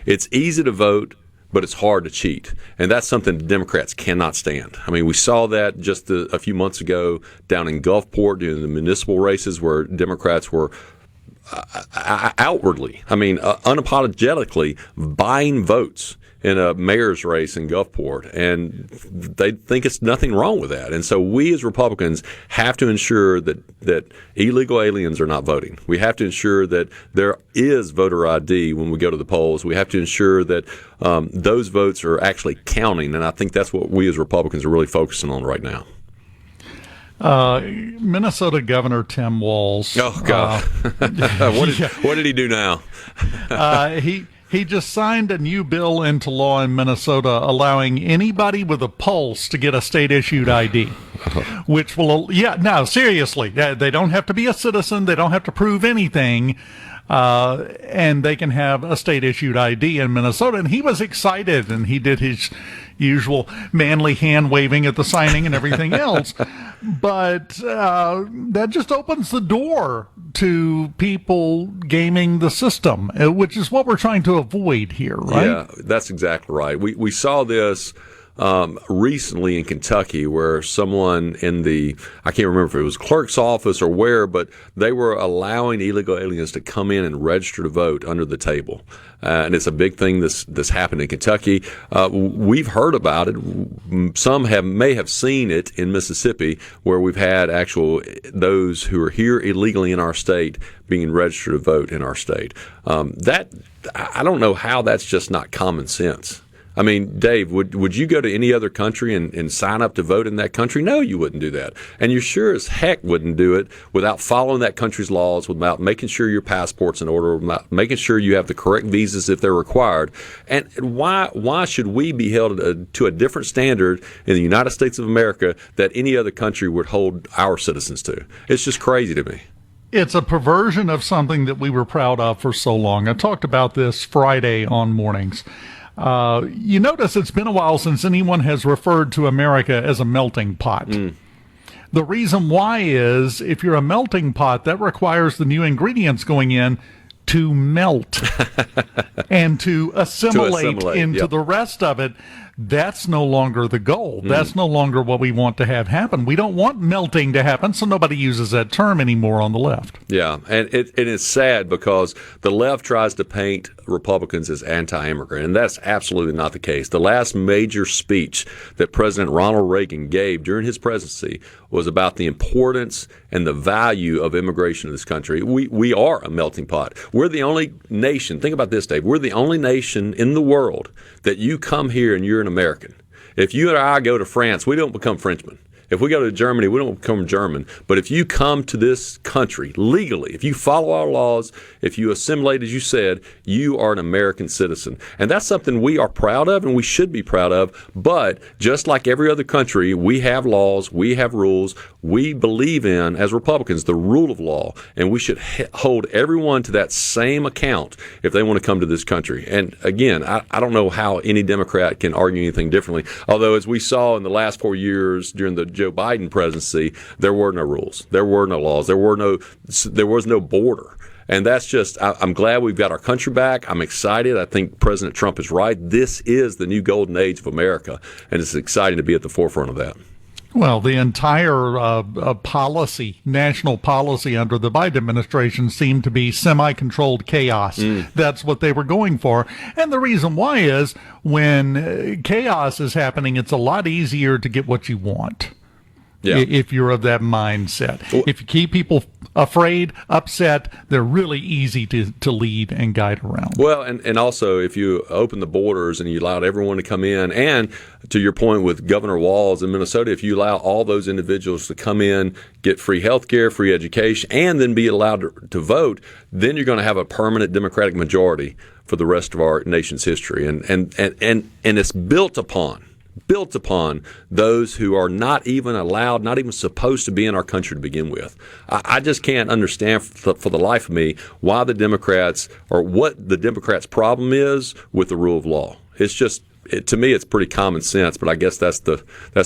it's easy to vote, but it's hard to cheat. And that's something the Democrats cannot stand. I mean, we saw that just a few months ago down in Gulfport during the municipal races where Democrats were outwardly, unapologetically buying votes in a mayor's race in Gulfport, and they think it's nothing wrong with that. And so we as Republicans have to ensure that illegal aliens are not voting. We have to ensure that there is voter ID when we go to the polls. We have to ensure that those votes are actually counting, and I think that's what we as Republicans are really focusing on right now. Minnesota Governor Tim Walz. Oh, God. What did he do now? He just signed a new bill into law in Minnesota allowing anybody with a pulse to get a state-issued ID, which will, seriously, they don't have to be a citizen. They don't have to prove anything, and they can have a state-issued ID in Minnesota. And he was excited, and he did his usual manly hand-waving at the signing and everything else. But that just opens the door to people gaming the system, which is what we're trying to avoid here, right? Yeah, that's exactly right. We saw this recently in Kentucky where someone in I can't remember if it was clerk's office or where, but they were allowing illegal aliens to come in and register to vote under the table. And it's a big thing that's happened in Kentucky. We've heard about it. Some may have seen it in Mississippi, where we've had those who are here illegally in our state being registered to vote in our state. I don't know how that's just not common sense. I mean, Dave, would you go to any other country and sign up to vote in that country? No, you wouldn't do that. And you sure as heck wouldn't do it without following that country's laws, without making sure your passport's in order, without making sure you have the correct visas if they're required. And why should we be held to a different standard in the United States of America that any other country would hold our citizens to? It's just crazy to me. It's a perversion of something that we were proud of for so long. I talked about this Friday on Mornings. You notice it's been a while since anyone has referred to America as a melting pot. The reason why is if you're a melting pot, that requires the new ingredients going in to melt and to assimilate into the rest of it. That's no longer the goal. That's no longer what we want to have happen. We don't want melting to happen, so nobody uses that term anymore on the left. Yeah, and it is sad because the left tries to paint Republicans as anti-immigrant, and that's absolutely not the case. The last major speech that President Ronald Reagan gave during his presidency was about the importance and the value of immigration in this country. We are a melting pot. We're the only nation, think about this, Dave, we're the only nation in the world that you come here and you're an American. If you and I go to France, we don't become Frenchmen. If we go to Germany, we don't become German. But if you come to this country legally, if you follow our laws, if you assimilate, as you said, you are an American citizen. And that's something we are proud of and we should be proud of. But just like every other country, we have laws, we have rules. We believe in, as Republicans, the rule of law. And we should hold everyone to that same account if they want to come to this country. And again, I don't know how any Democrat can argue anything differently. Although, as we saw in the last 4 years during the Joe Biden presidency, there were no rules, there were no laws, there was no border. And that's just, I'm glad we've got our country back. I'm excited. I think President Trump is right. This is the new golden age of America, and it's exciting to be at the forefront of that. Well, the entire national policy under the Biden administration seemed to be semi-controlled chaos. That's what they were going for. And the reason why is when chaos is happening, it's a lot easier to get what you want. if you're of that mindset. If you keep people afraid, upset, they're really easy to lead and guide around. Well, and also if you open the borders and you allowed everyone to come in, and to your point with Governor Walz in Minnesota, if you allow all those individuals to come in, get free health care, free education, and then be allowed to vote, then you're going to have a permanent Democratic majority for the rest of our nation's history. And it's built upon those who are not even allowed, not even supposed to be in our country to begin with. I just can't understand for the life of me why the Democrats, or what the Democrats' problem is with the rule of law. It's just, to me, it's pretty common sense, but I guess that's the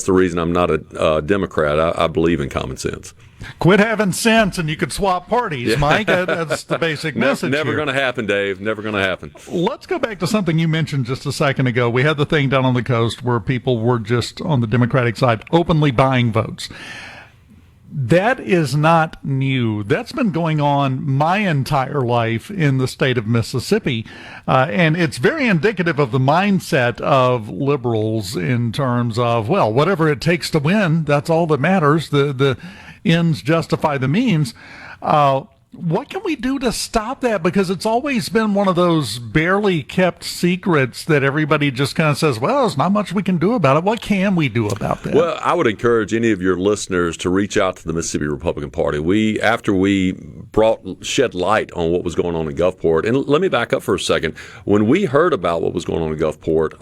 reason I'm not a Democrat. I believe in common sense. Quit having sense and you could swap parties, Mike. That's the basic message. Never going to happen, Dave. Never going to happen. Let's go back to something you mentioned just a second ago. We had the thing down on the coast where people were just on the Democratic side openly buying votes. That is not new. That's been going on my entire life in the state of Mississippi. And it's very indicative of the mindset of liberals in terms of, well, whatever it takes to win, that's all that matters. The ends justify the means. What can we do to stop that? Because it's always been one of those barely kept secrets that everybody just kind of says, well, there's not much we can do about it. What can we do about that? Well, I would encourage any of your listeners to reach out to the Mississippi Republican Party. After we shed light on what was going on in Gulfport, and let me back up for a second. When we heard about what was going on in Gulfport,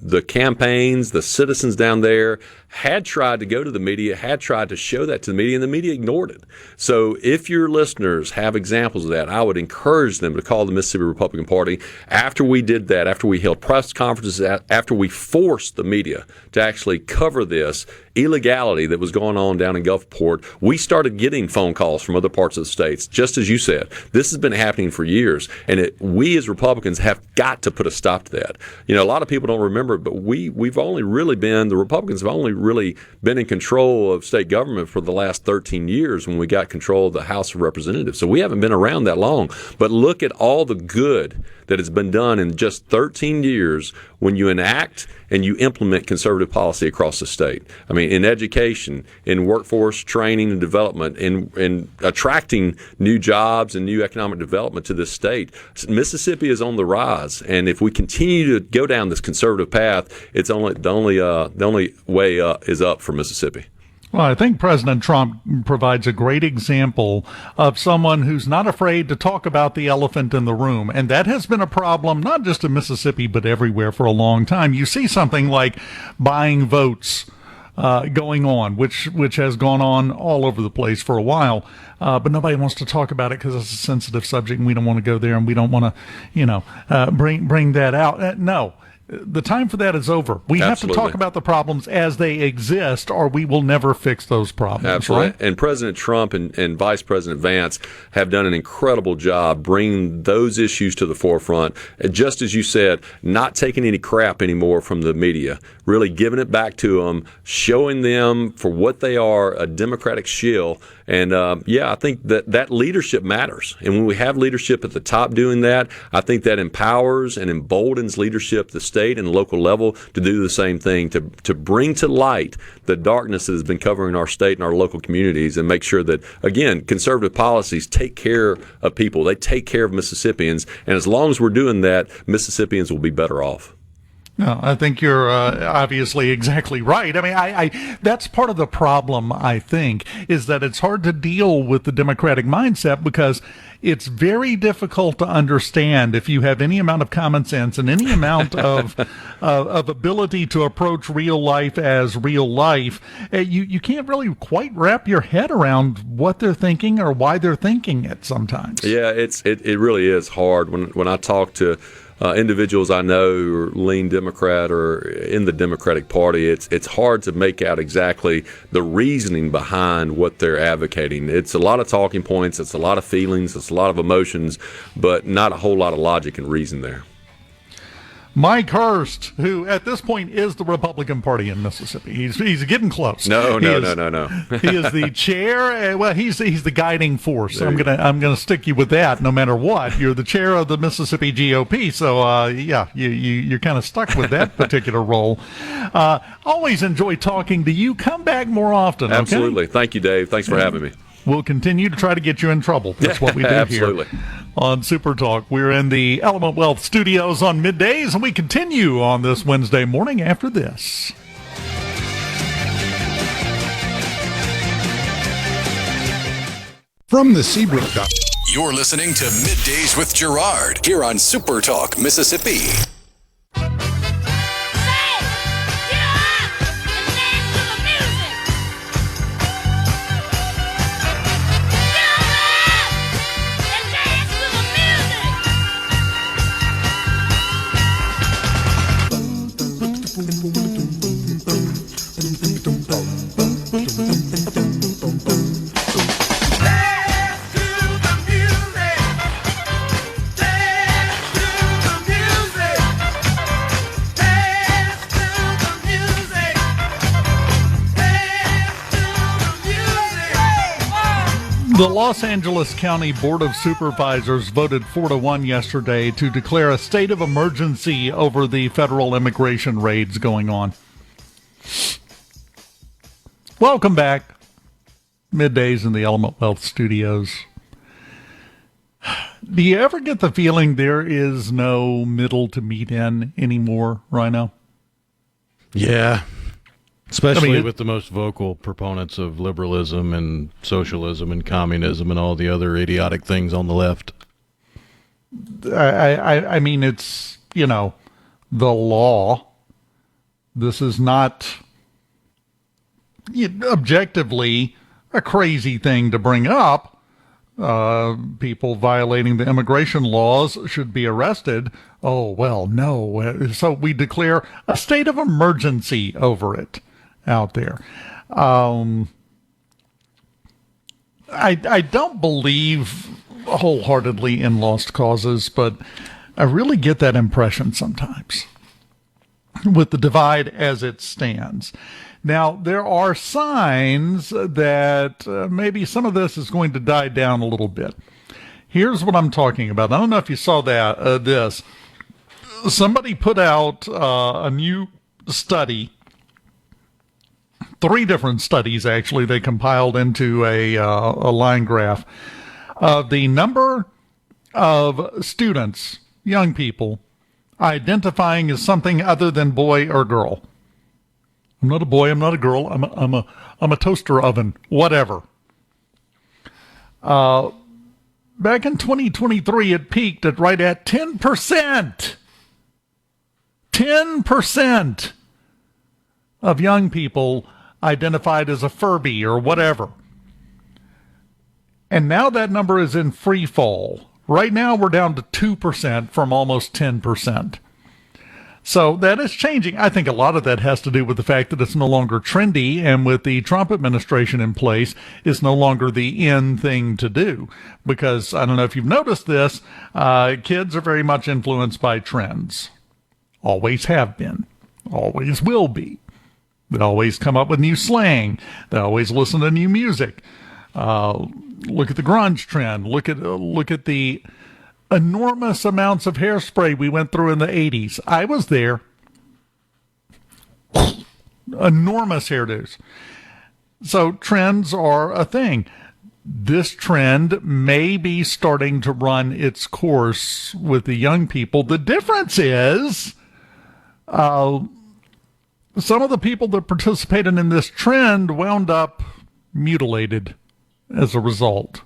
the campaigns, the citizens down there had tried to go to the media, had tried to show that to the media, and the media ignored it. So if your listeners have examples of that, I would encourage them to call the Mississippi Republican Party. After we did that, after we held press conferences, after we forced the media to actually cover this illegality that was going on down in Gulfport, we started getting phone calls from other parts of the states. Just as you said, this has been happening for years, and we as Republicans have got to put a stop to that. You know, a lot of people don't remember, but the Republicans have only really been in control of state government for the last 13 years when we got control of the House of Representatives. So we haven't been around that long. But look at all the good that has been done in just 13 years when you enact and you implement conservative policy across the state. I mean, in education, in workforce training and development, in attracting new jobs and new economic development to this state. Mississippi is on the rise, and if we continue to go down this conservative path, it's the only way is up for Mississippi. Well, I think President Trump provides a great example of someone who's not afraid to talk about the elephant in the room. And that has been a problem, not just in Mississippi, but everywhere for a long time. You see something like buying votes going on, which has gone on all over the place for a while. But nobody wants to talk about it because it's a sensitive subject and we don't want to go there and we don't want to, bring that out. No. The time for that is over. We have to talk about the problems as they exist, or we will never fix those problems. Absolutely. Right? And President Trump and Vice President Vance have done an incredible job bringing those issues to the forefront. And just as you said, not taking any crap anymore from the media, really giving it back to them, showing them for what they are, a Democratic shill. And, I think that leadership matters. And when we have leadership at the top doing that, I think that empowers and emboldens leadership at the state and local level to do the same thing, to bring to light the darkness that has been covering our state and our local communities, and make sure that, again, conservative policies take care of people. They take care of Mississippians. And as long as we're doing that, Mississippians will be better off. No, I think you're obviously exactly right. I mean, I that's part of the problem, I think, is that it's hard to deal with the Democratic mindset because it's very difficult to understand if you have any amount of common sense and any amount of ability to approach real life as real life. You can't really quite wrap your head around what they're thinking or why they're thinking it sometimes. Yeah, it really is hard. When I talk to individuals I know who lean Democrat or in the Democratic Party, it's hard to make out exactly the reasoning behind what they're advocating. It's a lot of talking points, it's a lot of feelings, it's a lot of emotions, but not a whole lot of logic and reason there. Mike Hurst, who at this point is the Republican Party in Mississippi. He's getting close. No. He is the chair. Well, he's the guiding force. I'm gonna stick you with that no matter what. You're the chair of the Mississippi GOP, so you're kind of stuck with that particular role. Always enjoy talking to you. Come back more often. Okay? Absolutely. Thank you, Dave. Thanks for having me. We'll continue to try to get you in trouble. That's what we do Absolutely. here on Super Talk. We're in the Element Wealth Studios on Middays, and we continue on this Wednesday morning after this. From the Seabrook. You're listening to Middays with Gerard here on Super Talk, Mississippi. The Los Angeles County Board of Supervisors voted 4-1 yesterday to declare a state of emergency over the federal immigration raids going on. Welcome back. Middays in the Element Wealth Studios. Do you ever get the feeling there is no middle to meet in anymore, Rhino? Yeah. Especially with the most vocal proponents of liberalism and socialism and communism and all the other idiotic things on the left. I mean, it's, the law. This is not objectively a crazy thing to bring up. People violating the immigration laws should be arrested. Oh, well, no. So we declare a state of emergency over it out there. I don't believe wholeheartedly in lost causes, but I really get that impression sometimes with the divide as it stands. Now, there are signs that maybe some of this is going to die down a little bit. Here's what I'm talking about. I don't know if you saw that. This. Somebody put out a new study. 3 different studies, actually, they compiled into a line graph of the number of students, young people, identifying as something other than boy or girl. I'm not a boy, I'm not a girl, I'm a toaster oven, whatever. Back in 2023, it peaked at right at 10%. 10% of young people identified as a Furby or whatever. And now that number is in free fall. Right now we're down to 2% from almost 10%. So that is changing. I think a lot of that has to do with the fact that it's no longer trendy, and with the Trump administration in place, it's no longer the in thing to do. Because, I don't know if you've noticed this, kids are very much influenced by trends. Always have been. Always will be. They always come up with new slang. They always listen to new music. Look at the grunge trend. Look at the enormous amounts of hairspray we went through in the 80s. I was there. Enormous hairdos. So trends are a thing. This trend may be starting to run its course with the young people. The difference is some of the people that participated in this trend wound up mutilated as a result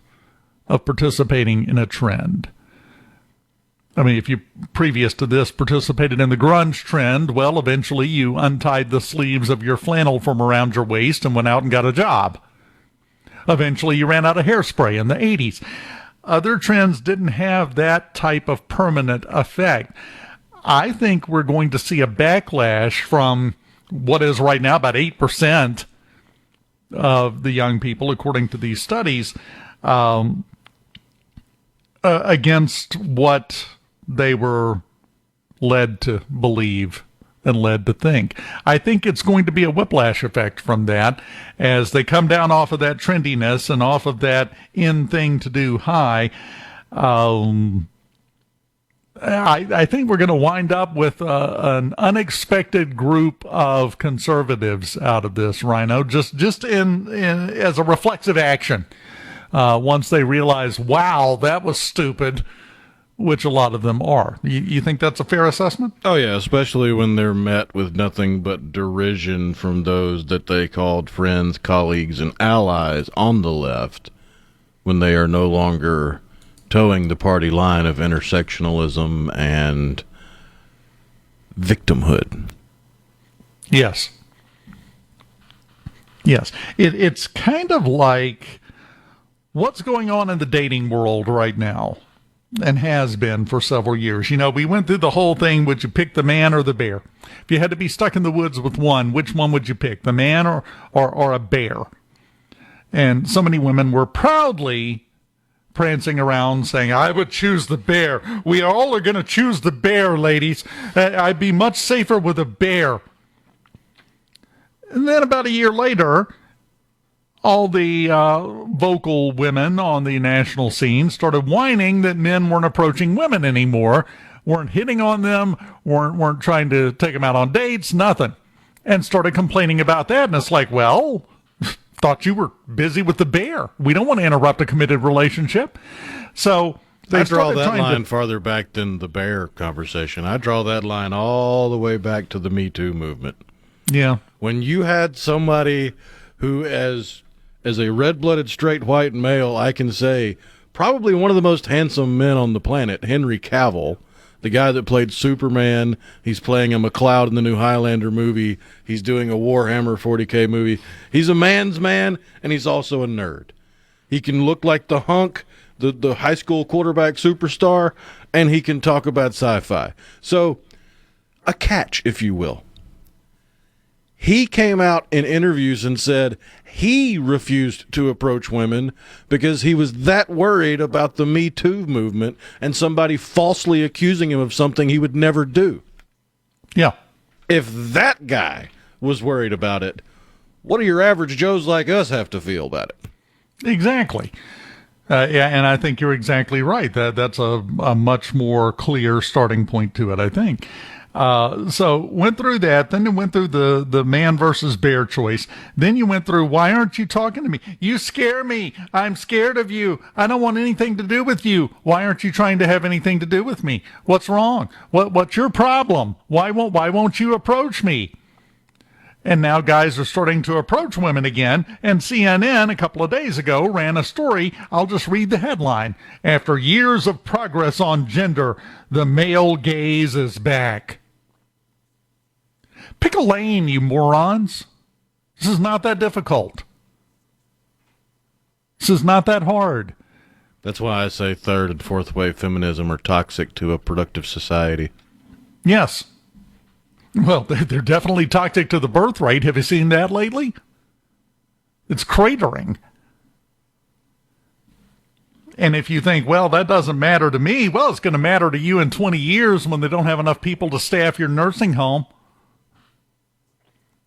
of participating in a trend. I mean, if you, previous to this, participated in the grunge trend, well, eventually you untied the sleeves of your flannel from around your waist and went out and got a job. Eventually you ran out of hairspray in the 80s. Other trends didn't have that type of permanent effect. I think we're going to see a backlash from what is right now about 8% of the young people, according to these studies, against what they were led to believe and led to think. I think it's going to be a whiplash effect from that as they come down off of that trendiness and off of that in thing to do high. I think we're going to wind up with an unexpected group of conservatives out of this, Rhino, just in as a reflexive action. Once they realize, wow, that was stupid, which a lot of them are. You think that's a fair assessment? Oh, yeah, especially when they're met with nothing but derision from those that they called friends, colleagues, and allies on the left when they are no longer towing the party line of intersectionalism and victimhood. Yes. Yes. It's kind of like what's going on in the dating world right now. And has been for several years. You know, we went through the whole thing. Would you pick the man or the bear? If you had to be stuck in the woods with one, which one would you pick, the man or a bear? And so many women were proudly prancing around saying, I would choose the bear. We all are going to choose the bear, ladies. I'd be much safer with a bear. And then about a year later, all the vocal women on the national scene started whining that men weren't approaching women anymore, weren't hitting on them, weren't trying to take them out on dates, nothing, and started complaining about that. And it's like, well, thought you were busy with the bear. We don't want to interrupt a committed relationship. So I draw that line farther back than the bear conversation. I draw that line all the way back to the Me Too movement. Yeah. When you had somebody who, as a red-blooded straight white male, I can say probably one of the most handsome men on the planet, Henry Cavill, the guy that played Superman. He's playing a McCloud in the new Highlander movie. He's doing a Warhammer 40K movie. He's a man's man, and he's also a nerd. He can look like the hunk, the high school quarterback superstar, and he can talk about sci-fi. So, a catch, if you will. He came out in interviews and said he refused to approach women because he was that worried about the Me Too movement and somebody falsely accusing him of something he would never do. Yeah. If that guy was worried about it, what do your average Joes like us have to feel about it? Exactly. Yeah, and I think you're exactly right. That's a much more clear starting point to it, I think. So went through that, then you went through the man versus bear choice. Then you went through, why aren't you talking to me? You scare me. I'm scared of you. I don't want anything to do with you. Why aren't you trying to have anything to do with me? What's wrong? What's your problem? Why won't you approach me? And now guys are starting to approach women again. And CNN a couple of days ago ran a story. I'll just read the headline. After years of progress on gender, the male gaze is back. Pick a lane, you morons. This is not that difficult. This is not that hard. That's why I say third and fourth wave feminism are toxic to a productive society. Yes. Well, they're definitely toxic to the birth rate. Have you seen that lately? It's cratering. And if you think, well, that doesn't matter to me, well, it's going to matter to you in 20 years when they don't have enough people to staff your nursing home.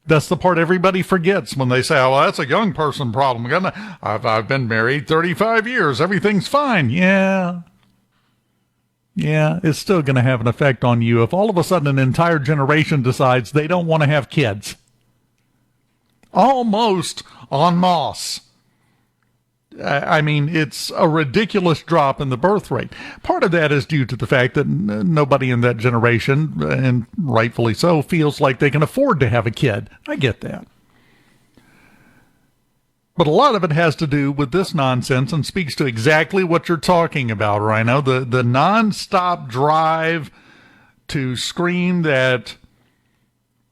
That's the part everybody forgets when they say, oh, well, that's a young person problem. I've been married 35 years. Everything's fine. Yeah, it's still going to have an effect on you if all of a sudden an entire generation decides they don't want to have kids. Almost en masse. I mean, it's a ridiculous drop in the birth rate. Part of that is due to the fact that nobody in that generation, and rightfully so, feels like they can afford to have a kid. I get that. But a lot of it has to do with this nonsense and speaks to exactly what you're talking about, Rhino. The nonstop drive to scream that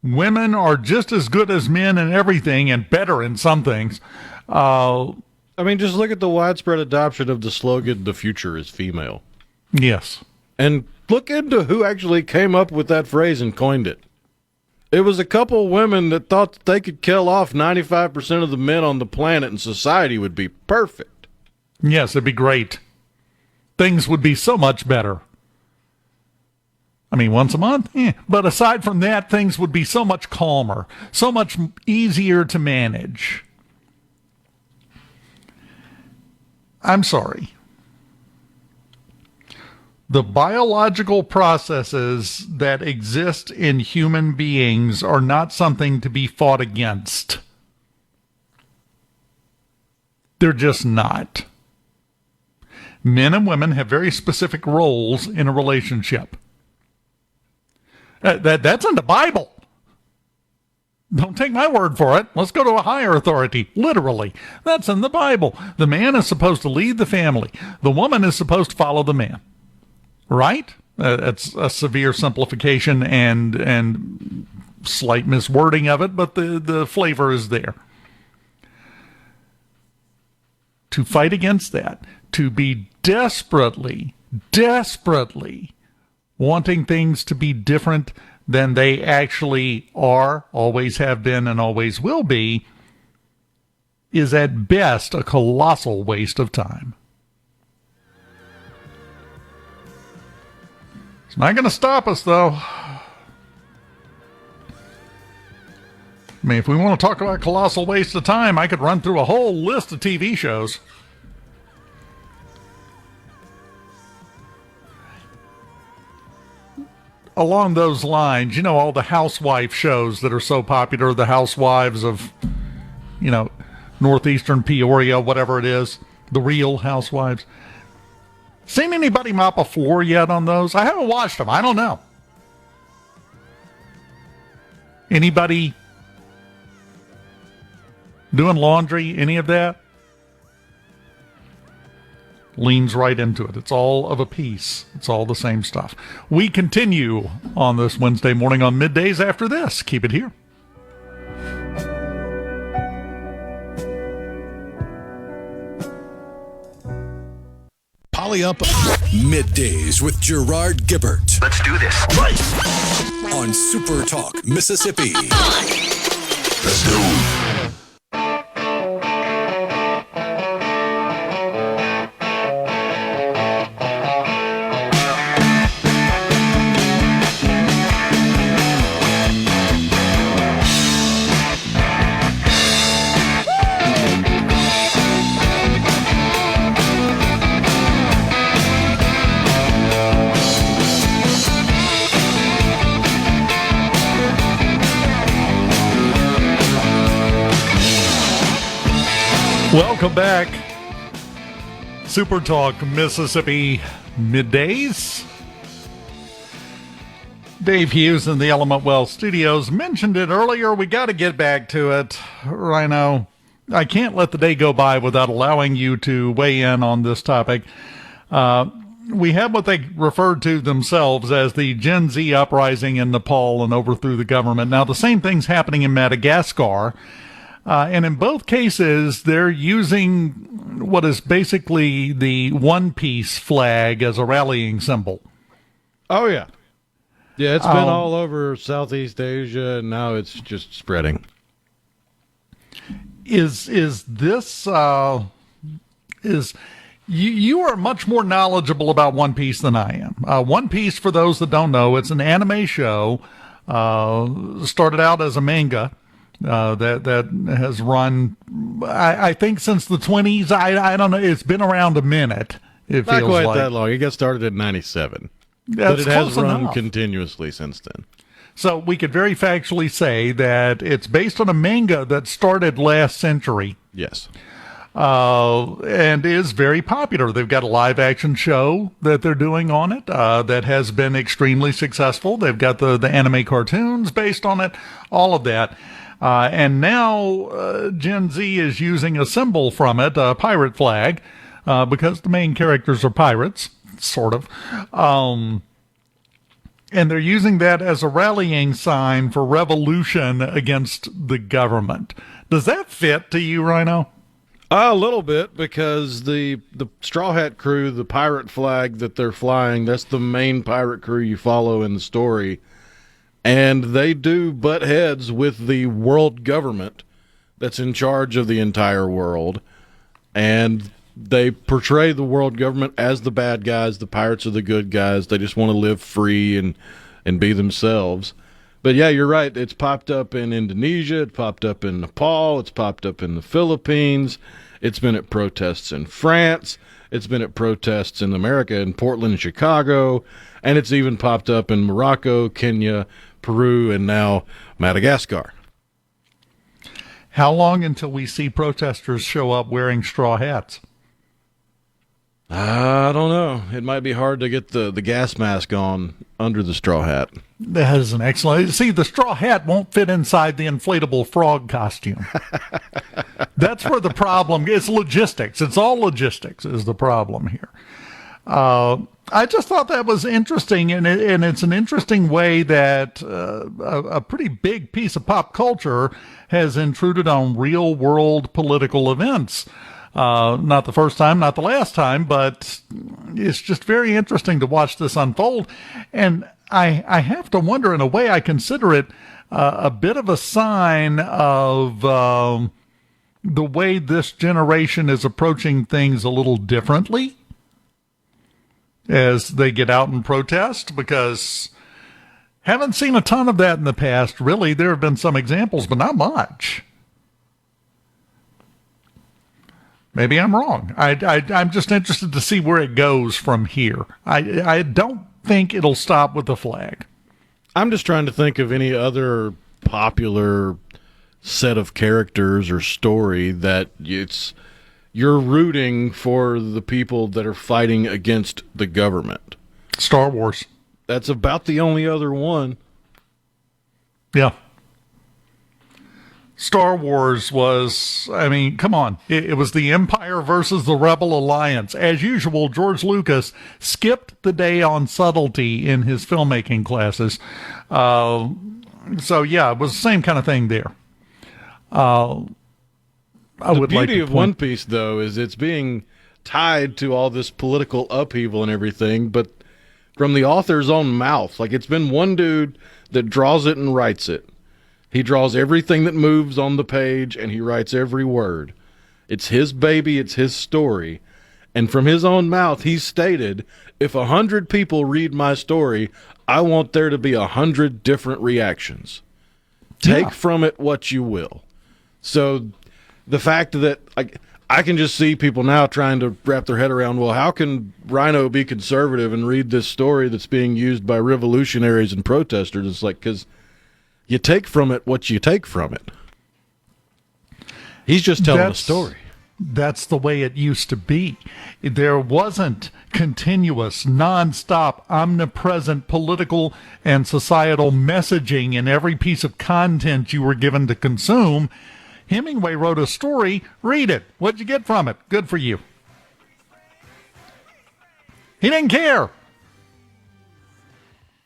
women are just as good as men in everything and better in some things. I mean, just look at the widespread adoption of the slogan, the future is female. Yes. And look into who actually came up with that phrase and coined it. It was a couple women that thought that they could kill off 95% of the men on the planet and society would be perfect. Yes, it'd be great. Things would be so much better. I mean, once a month? But aside from that, things would be so much calmer, so much easier to manage. I'm sorry. The biological processes that exist in human beings are not something to be fought against. They're just not. Men and women have very specific roles in a relationship. That's in the Bible. Don't take my word for it. Let's go to a higher authority. Literally. That's in the Bible. The man is supposed to lead the family. The woman is supposed to follow the man. Right? That's a severe simplification and slight miswording of it, but the flavor is there. To fight against that, to be desperately wanting things to be different than they actually are, always have been, and always will be, is at best a colossal waste of time. It's not going to stop us, though. I mean, if we want to talk about colossal waste of time, I could run through a whole list of TV shows. Along those lines, you know, all the housewife shows that are so popular, the housewives of, you know, northeastern Peoria, whatever it is, the Real Housewives. Seen anybody mop a floor yet on those? I haven't watched them. I don't know. Anybody doing laundry? Any of that? Leans right into it. It's all of a piece. It's all the same stuff. We continue on this Wednesday morning on Middays after this. Keep it here. Poly up Middays with Gerard Gibert. Let's do this. On SuperTalk, Mississippi. Let's go. Welcome back. Super Talk Mississippi Middays. Dave Hughes in the Element Wealth Studios mentioned it earlier. We got to get back to it. Rhino, I can't let the day go by without allowing you to weigh in on this topic. We have what they referred to themselves as the Gen Z uprising in Nepal and overthrew the government. Now, the same thing's happening in Madagascar. And in both cases, they're using what is basically the One Piece flag as a rallying symbol. Oh, yeah. Yeah, it's been all over Southeast Asia, and now it's just spreading. Is this... You are much more knowledgeable about One Piece than I am. One Piece, for those that don't know, it's an anime show. Started out as a manga. That has run, I think, since the 20s. I don't know. It's been around a minute. It Not feels quite like. that long. It got started in 97. That's but it has close run enough. continuously since then. So we could very factually say that it's based on a manga that started last century. Yes. And is very popular. They've got a live action show that they're doing on it that has been extremely successful. They've got the anime cartoons based on it, all of that. And now Gen Z is using a symbol from it, a pirate flag, because the main characters are pirates, sort of. And they're using that as a rallying sign for revolution against the government. Does that fit to you, Rhino? A little bit, because the Straw Hat crew, the pirate flag that they're flying, that's the main pirate crew you follow in the story. And they do butt heads with the world government that's in charge of the entire world. And they portray the world government as the bad guys, the pirates are the good guys. They just want to live free and be themselves. But yeah, you're right. It's popped up in Indonesia. It popped up in Nepal. It's popped up in the Philippines. It's been at protests in France. It's been at protests in America, in Portland and Chicago. And it's even popped up in Morocco, Kenya, Peru, and now Madagascar. How long until we see protesters show up wearing straw hats? I don't know. It might be hard to get the gas mask on under the straw hat. That is an excellent. See, the straw hat won't fit inside the inflatable frog costume. That's where the problem is. Logistics. It's all logistics is the problem here. I just thought that was interesting, and it's an interesting way that a pretty big piece of pop culture has intruded on real-world political events. Not the first time, not the last time, but it's just very interesting to watch this unfold. And I have to wonder, in a way, I consider it a bit of a sign of the way this generation is approaching things a little differently as they get out and protest, because haven't seen a ton of that in the past. Really, there have been some examples, but not much. Maybe I'm wrong. I'm just interested to see where it goes from here. I don't think it'll stop with the flag. I'm just trying to think of any other popular set of characters or story that you're rooting for the people that are fighting against the government. Star Wars. That's about the only other one. Yeah. Star Wars was, I mean, come on. It was the Empire versus the Rebel Alliance. As usual, George Lucas skipped the day on subtlety in his filmmaking classes. So, yeah, it was the same kind of thing there. The beauty of One Piece, though, is it's being tied to all this political upheaval and everything, but from the author's own mouth. Like, it's been one dude that draws it and writes it. He draws everything that moves on the page, and he writes every word. It's his baby, it's his story. And from his own mouth, he stated, if 100 people read my story, I want there to be 100 different reactions. Take from it what you will. So the fact that I can just see people now trying to wrap their head around, well, how can Rhino be conservative and read this story that's being used by revolutionaries and protesters? It's like, because you take from it what you take from it. He's just telling a story. That's the way it used to be. There wasn't continuous, nonstop, omnipresent political and societal messaging in every piece of content you were given to consume. Hemingway wrote a story. Read it. What'd you get from it? Good for you. He didn't care.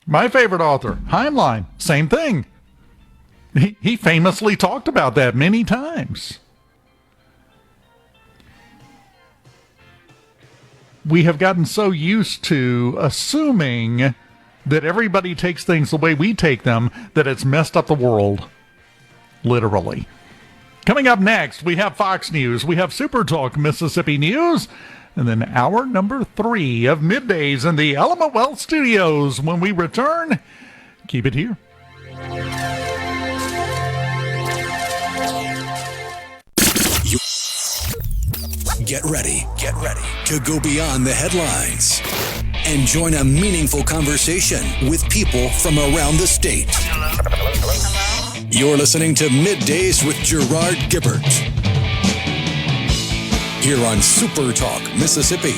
My favorite author, Heinlein, same thing. He famously talked about that many times. We have gotten so used to assuming that everybody takes things the way we take them that it's messed up the world. Literally. Coming up next, we have Fox News, we have SuperTalk Mississippi News, and then hour number 3 of Middays in the Element Wealth Studios. When we return, keep it here. Get ready to go beyond the headlines and join a meaningful conversation with people from around the state. You're listening to Middays with Gerard Gibert here on SuperTalk Mississippi.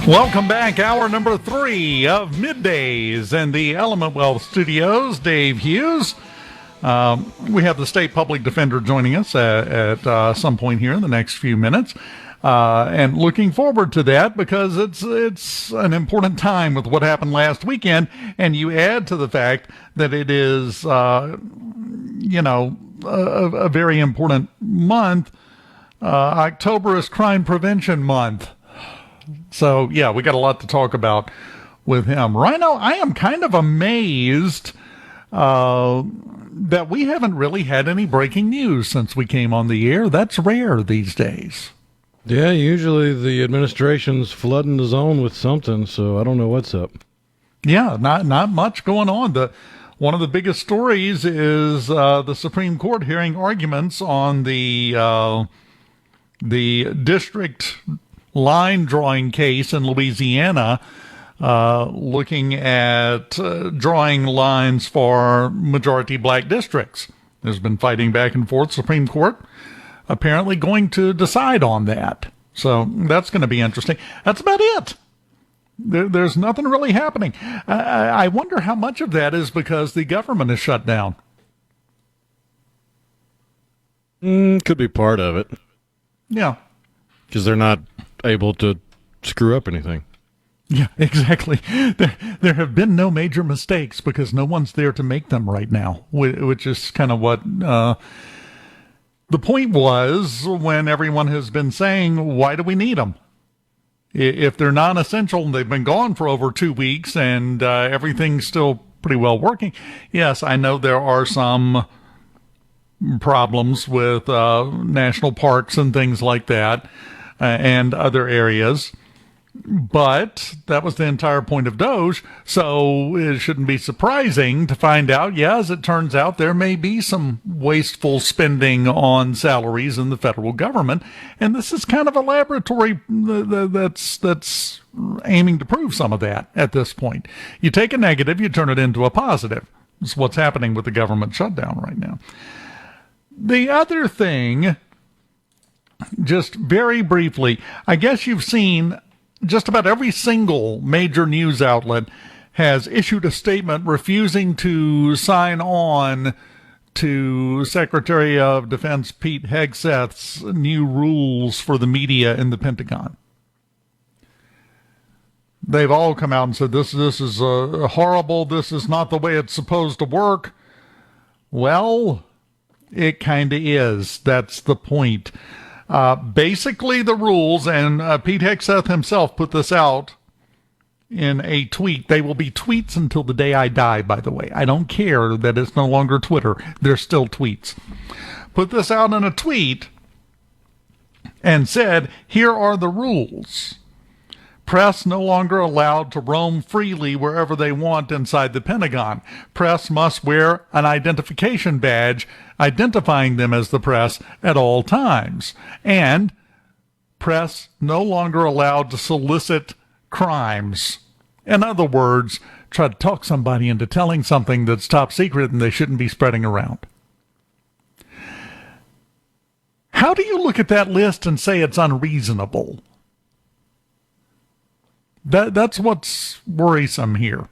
Welcome back. Hour number 3 of Middays and the Element Wealth Studios. Dave Hughes. We have the state public defender joining us at some point here in the next few minutes. And looking forward to that because it's an important time with what happened last weekend. And you add to the fact that it is, a very important month. October is Crime Prevention Month. So, yeah, we got a lot to talk about with him. Rhino, I am kind of amazed that we haven't really had any breaking news since we came on the air. That's rare these days. Yeah, usually the administration's flooding the zone with something, so I don't know what's up. Yeah, not much going on. One of the biggest stories is the Supreme Court hearing arguments on the district line drawing case in Louisiana, looking at drawing lines for majority black districts. There's been fighting back and forth. Supreme Court apparently going to decide on that. So that's going to be interesting. That's about it. There's nothing really happening. I wonder how much of that is because the government is shut down. Could be part of it. Yeah. Because they're not able to screw up anything. Yeah, exactly. There have been no major mistakes because no one's there to make them right now, which is kind of what the point was when everyone has been saying, why do we need them? If they're non-essential and they've been gone for over 2 weeks and everything's still pretty well working. Yes, I know there are some problems with national parks and things like that and other areas. But that was the entire point of Doge, so it shouldn't be surprising to find out, as it turns out, there may be some wasteful spending on salaries in the federal government, and this is kind of a laboratory that's aiming to prove some of that at this point. You take a negative, you turn it into a positive. That's what's happening with the government shutdown right now. The other thing, just very briefly, I guess you've seen just about every single major news outlet has issued a statement refusing to sign on to Secretary of Defense Pete Hegseth's new rules for the media in the Pentagon. They've all come out and said, this is horrible, this is not the way it's supposed to work. Well, it kind of is. That's the point. Basically, the rules, and Pete Hegseth himself put this out in a tweet. They will be tweets until the day I die, by the way. I don't care that it's no longer Twitter. They're still tweets. Put this out in a tweet and said, here are the rules. Press no longer allowed to roam freely wherever they want inside the Pentagon. Press must wear an identification badge identifying them as the press at all times. And press no longer allowed to solicit crimes. In other words, try to talk somebody into telling something that's top secret and they shouldn't be spreading around. How do you look at that list and say it's unreasonable? That's what's worrisome here.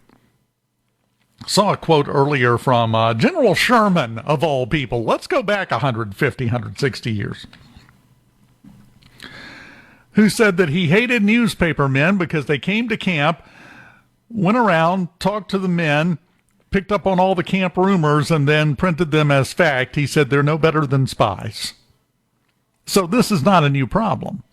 Saw a quote earlier from General Sherman, of all people. Let's go back 150, 160 years. Who said that he hated newspaper men because they came to camp, went around, talked to the men, picked up on all the camp rumors, and then printed them as fact. He said they're no better than spies. So this is not a new problem.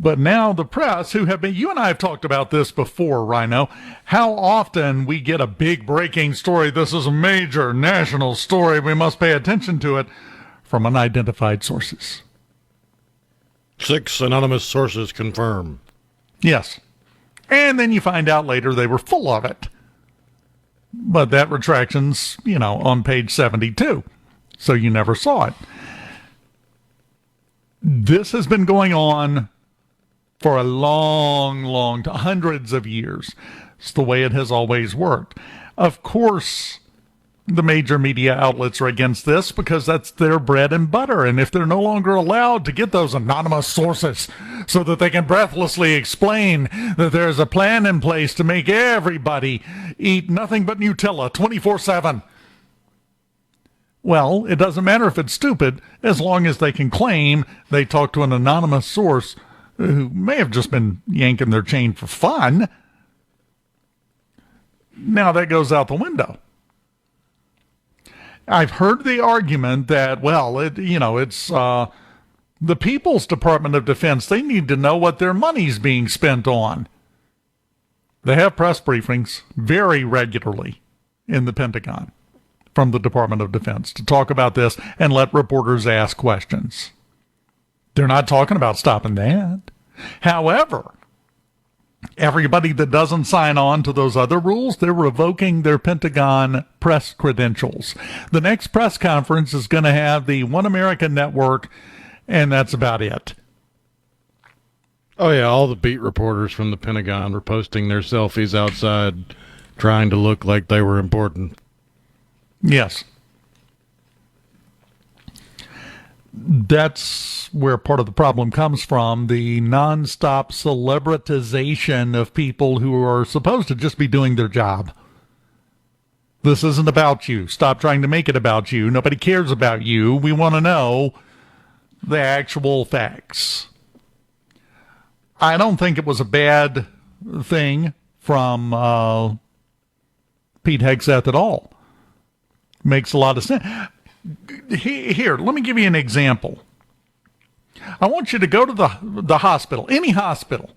But now the press, who have been, you and I have talked about this before, Rhino, how often we get a big breaking story. This is a major national story. We must pay attention to it from unidentified sources. 6 anonymous sources confirm. Yes. And then you find out later they were full of it. But that retraction's, on page 72. So you never saw it. This has been going on for a long hundreds of years. It's the way it has always worked. Of course, The major media outlets are against this because that's their bread and butter. And if they're no longer allowed to get those anonymous sources so that they can breathlessly explain that there's a plan in place to make everybody eat nothing but Nutella 24/7, well, it doesn't matter if it's stupid as long as they can claim they talked to an anonymous source who may have just been yanking their chain for fun. Now that goes out the window. I've heard the argument that, well, it's the People's Department of Defense. They need to know what their money's being spent on. They have press briefings very regularly in the Pentagon from the Department of Defense to talk about this and let reporters ask questions. They're not talking about stopping that. However, everybody that doesn't sign on to those other rules, they're revoking their Pentagon press credentials. The next press conference is going to have the One American Network, and that's about it. Oh, yeah, all the beat reporters from the Pentagon were posting their selfies outside trying to look like they were important. Yes. That's where part of the problem comes from, the nonstop celebritization of people who are supposed to just be doing their job. This isn't about you. Stop trying to make it about you. Nobody cares about you. We want to know the actual facts. I don't think it was a bad thing from Pete Hegseth at all. Makes a lot of sense. Here, let me give you an example. I want you to go to the hospital, any hospital,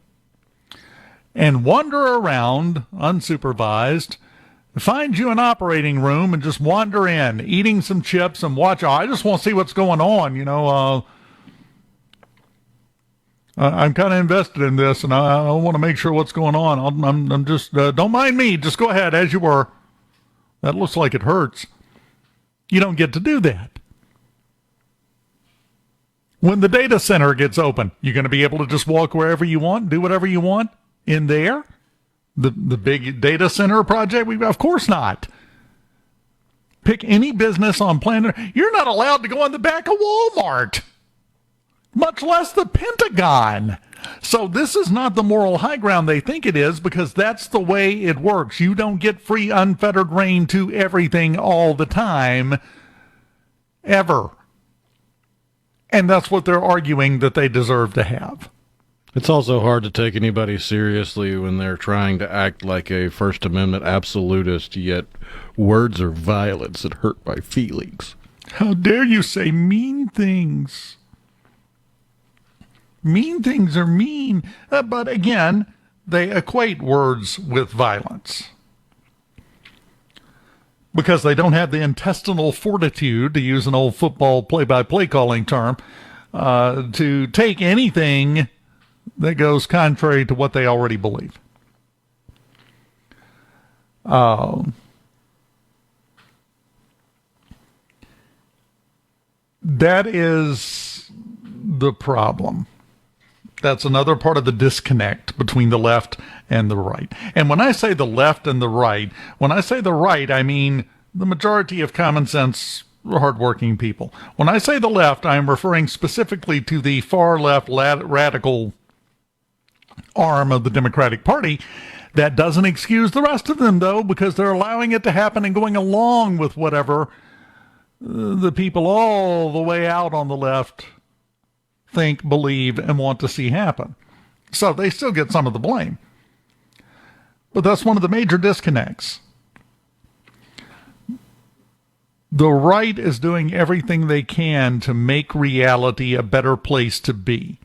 and wander around unsupervised, find you an operating room and just wander in, eating some chips and watch. I just want to see what's going on. I'm kind of invested in this, and I want to make sure what's going on. I'm just, don't mind me. Just go ahead as you were. That looks like it hurts. You don't get to do that. When the data center gets open, you're going to be able to just walk wherever you want, do whatever you want in there? The big data center project? Of course not. Pick any business on planet. You're not allowed to go in the back of Walmart, much less the Pentagon. So this is not the moral high ground they think it is, because that's the way it works. You don't get free, unfettered reign to everything all the time, ever. And that's what they're arguing that they deserve to have. It's also hard to take anybody seriously when they're trying to act like a First Amendment absolutist, yet words are violence that hurt my feelings. How dare you say mean things? Mean things are mean, but again, they equate words with violence. Because they don't have the intestinal fortitude, to use an old football play-by-play calling term, to take anything that goes contrary to what they already believe. That is the problem. That's another part of the disconnect between the left and the right. And when I say the left and the right, when I say the right, I mean the majority of common sense, hardworking people. When I say the left, I'm referring specifically to the far left radical arm of the Democratic Party. That doesn't excuse the rest of them, though, because they're allowing it to happen and going along with whatever the people all the way out on the left think, believe, and want to see happen. So they still get some of the blame. But that's one of the major disconnects. The right is doing everything they can to make reality a better place to be.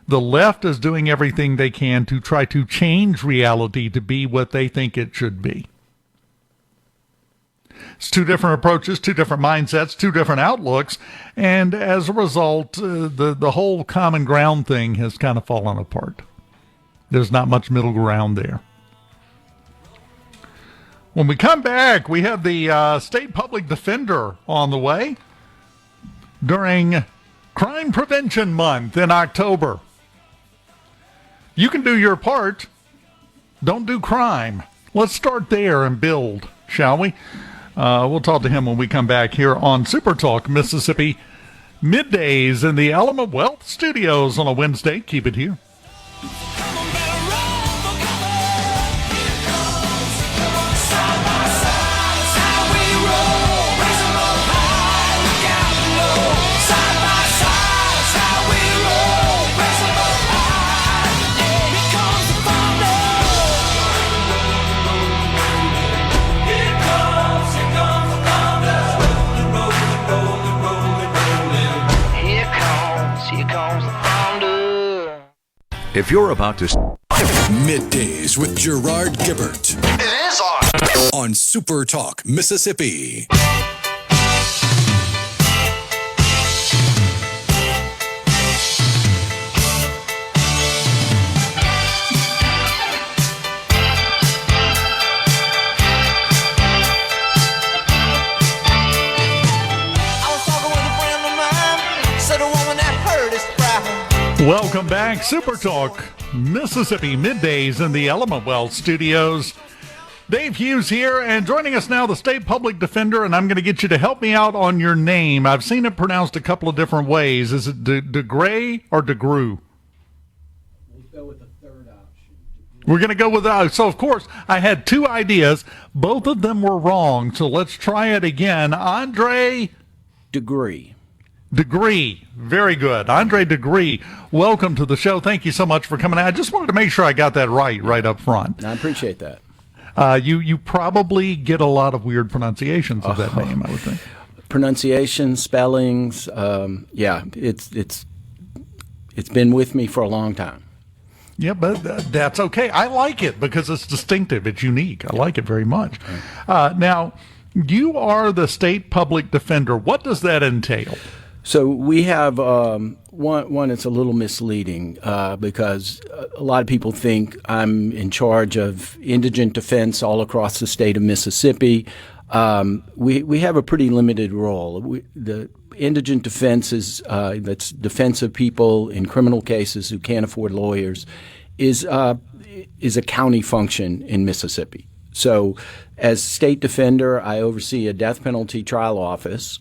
The left is doing everything they can to try to change reality to be what they think it should be. It's two different approaches, two different mindsets, two different outlooks, and as a result, the whole common ground thing has kind of fallen apart. There's not much middle ground there. When we come back, we have the State Public Defender on the way during Crime Prevention Month in October. You can do your part. Don't do crime. Let's start there and build, shall we? We'll talk to him when we come back here on Super Talk Mississippi Middays in the Element Wealth Studios on a Wednesday. Keep it here. If you're about to... Middays with Gerard Gibert. It is on Super Talk, Mississippi. Welcome back, Super Talk Mississippi Middays in the Element Wealth Studios. Dave Hughes here, and joining us now, the State Public Defender, and I'm going to get you to help me out on your name. I've seen it pronounced a couple of different ways. Is it De Gruy or De Gruy? We'll go with the third option. We're going to go with so of course, I had two ideas. Both of them were wrong, so let's try it again. Andre De Gruy. De Gruy. Very good. Andre De Gruy, welcome to the show. Thank you so much for coming out. I just wanted to make sure I got that right up front. I appreciate that. You probably get a lot of weird pronunciations of that name, I would think. Pronunciations, spellings, yeah, it's been with me for a long time. Yeah, but that's okay. I like it because it's distinctive. It's unique. I like it very much. Now, you are the State Public Defender. What does that entail? So we have one. It's a little misleading because a lot of people think I'm in charge of indigent defense all across the state of Mississippi. We have a pretty limited role. The indigent defense is that's defense of people in criminal cases who can't afford lawyers is a county function in Mississippi. So as state defender, I oversee a death penalty trial office.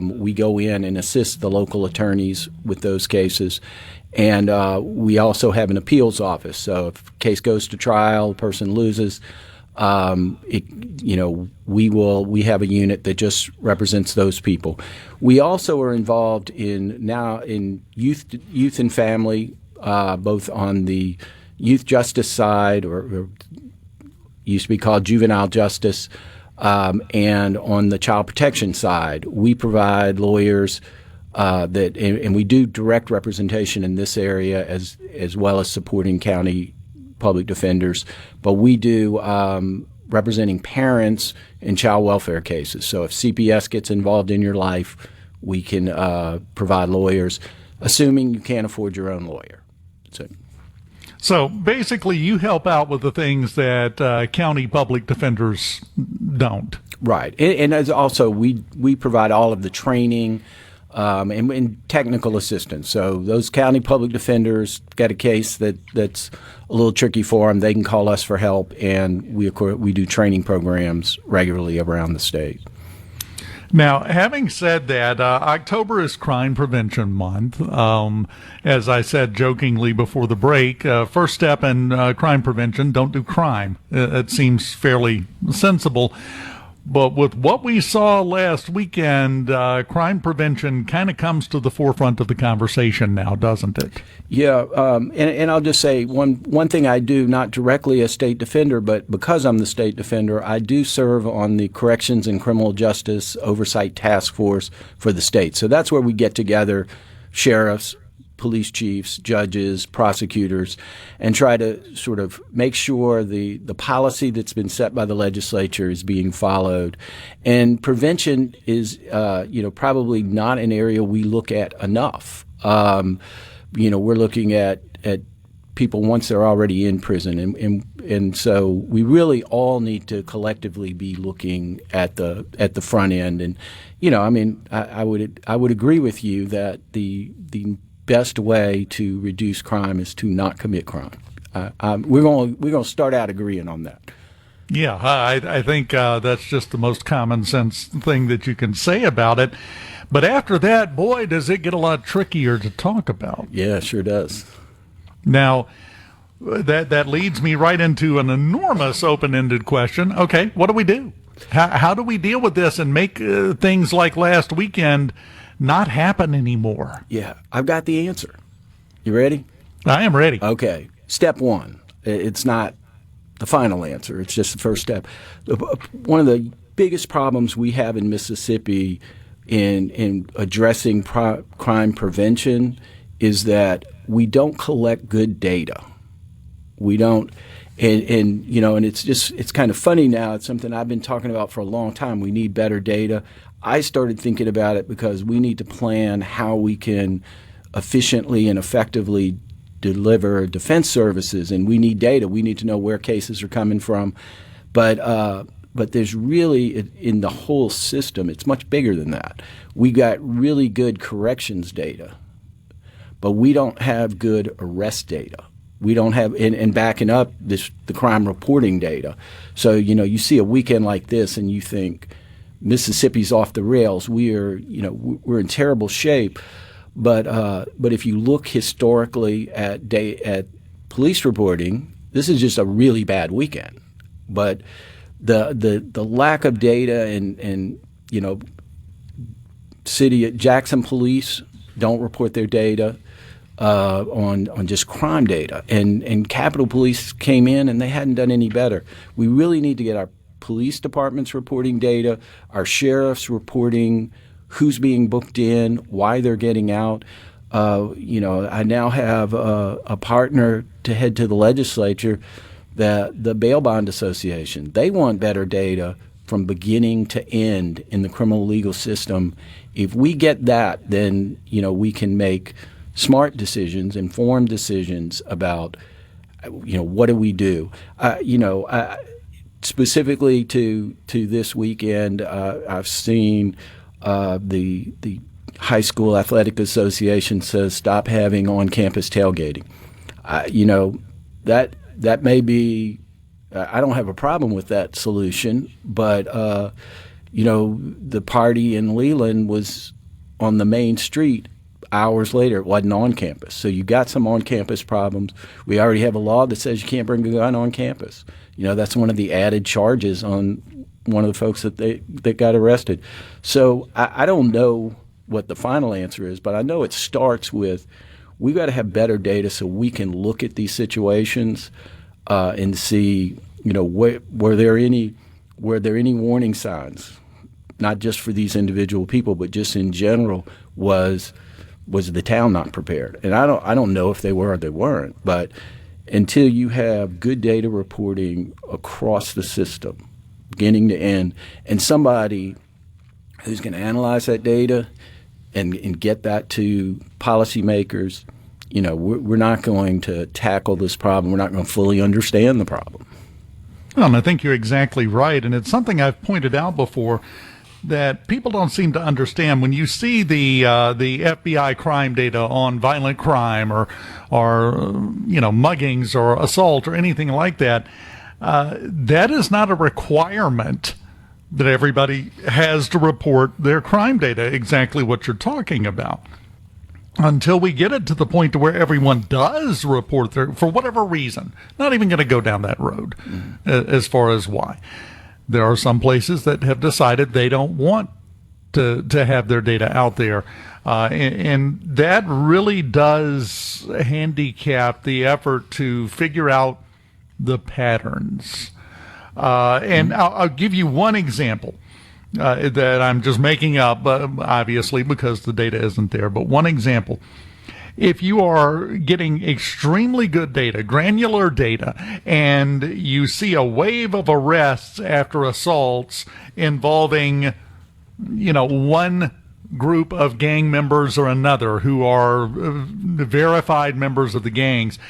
We go in and assist the local attorneys with those cases. And we also have an appeals office. So if a case goes to trial, the person loses, we have a unit that just represents those people. We also are involved in youth and family, both on the youth justice side, or used to be called juvenile justice, and on the child protection side. We provide lawyers and we do direct representation in this area as well as supporting county public defenders. But we do representing parents in child welfare cases. So if CPS gets involved in your life, we can provide lawyers, assuming you can't afford your own lawyer. So basically, you help out with the things that county public defenders don't. Right. And as also, we provide all of the training and technical assistance. So those county public defenders got a case that's a little tricky for them, they can call us for help, and we do training programs regularly around the state. Now, having said that, October is Crime Prevention Month. As I said jokingly before the break, first step in crime prevention, don't do crime. It seems fairly sensible. But with what we saw last weekend, crime prevention kind of comes to the forefront of the conversation now, doesn't it? Yeah, and I'll just say one thing I do, not directly as state defender, but because I'm the state defender, I do serve on the Corrections and Criminal Justice Oversight Task Force for the state. So that's where we get together, sheriffs, police chiefs, judges, prosecutors, and try to sort of make sure the policy that's been set by the legislature is being followed. And prevention is, probably not an area we look at enough. We're looking at people once they're already in prison, and so we really all need to collectively be looking at the front end. And I would agree with you that the best way to reduce crime is to not commit crime. We're going to start out agreeing on that. Yeah, I think that's just the most common sense thing that you can say about it. But after that, boy, does it get a lot trickier to talk about. Yeah, it sure does. Now, that leads me right into an enormous open-ended question. Okay, what do we do? How do we deal with this and make things like last weekend not happen anymore? Yeah, I've got the answer. You ready? I am ready. Okay. Step one. It's not the final answer. It's just the first step. One of the biggest problems we have in Mississippi in addressing crime prevention is that we don't collect good data. We don't, and it's kind of funny now. It's something I've been talking about for a long time. We need better data. I started thinking about it because we need to plan how we can efficiently and effectively deliver defense services, and we need data. We need to know where cases are coming from. But there's really, in the whole system, it's much bigger than that. We got really good corrections data, but we don't have good arrest data. We don't have, and backing up the crime reporting data. So, you see a weekend like this and you think Mississippi's off the rails. We're in terrible shape. But if you look historically at police reporting, this is just a really bad weekend. But the lack of data and city Jackson police don't report their data on just crime data, and Capitol Police came in and they hadn't done any better. We really need to get our police departments reporting data, our sheriffs reporting who's being booked in, why they're getting out. I now have a partner to head to the legislature, the Bail Bond Association. They want better data from beginning to end in the criminal legal system. If we get that, then we can make smart decisions, informed decisions about what do we do. Specifically to this weekend, I've seen the High School Athletic Association says stop having on-campus tailgating. That may be. I don't have a problem with that solution, but the party in Leland was on the main street. Hours later, it wasn't on campus. So you got some on-campus problems. We already have a law that says you can't bring a gun on campus. That's one of the added charges on one of the folks that got arrested. So I don't know what the final answer is, but I know it starts with we've got to have better data so we can look at these situations and see, were there any warning signs, not just for these individual people, but just in general, was the town not prepared? And I don't know if they were or they weren't, but until you have good data reporting across the system, beginning to end, and somebody who's going to analyze that data and get that to policymakers, we're not going to tackle this problem. We're not going to fully understand the problem. Well, and I think you're exactly right, and it's something I've pointed out before that people don't seem to understand. When you see the FBI crime data on violent crime or muggings or assault or anything like that, that is not a requirement that everybody has to report their crime data, exactly what you're talking about. Until we get it to the point to where everyone does report their, for whatever reason, not even going to go down that road as far as why. There are some places that have decided they don't want to have their data out there. And that really does handicap the effort to figure out the patterns. And I'll give you one example that I'm just making up, obviously, because the data isn't there. But one example. If you are getting extremely good data, granular data, and you see a wave of arrests after assaults involving, one group of gang members or another who are verified members of the gangs,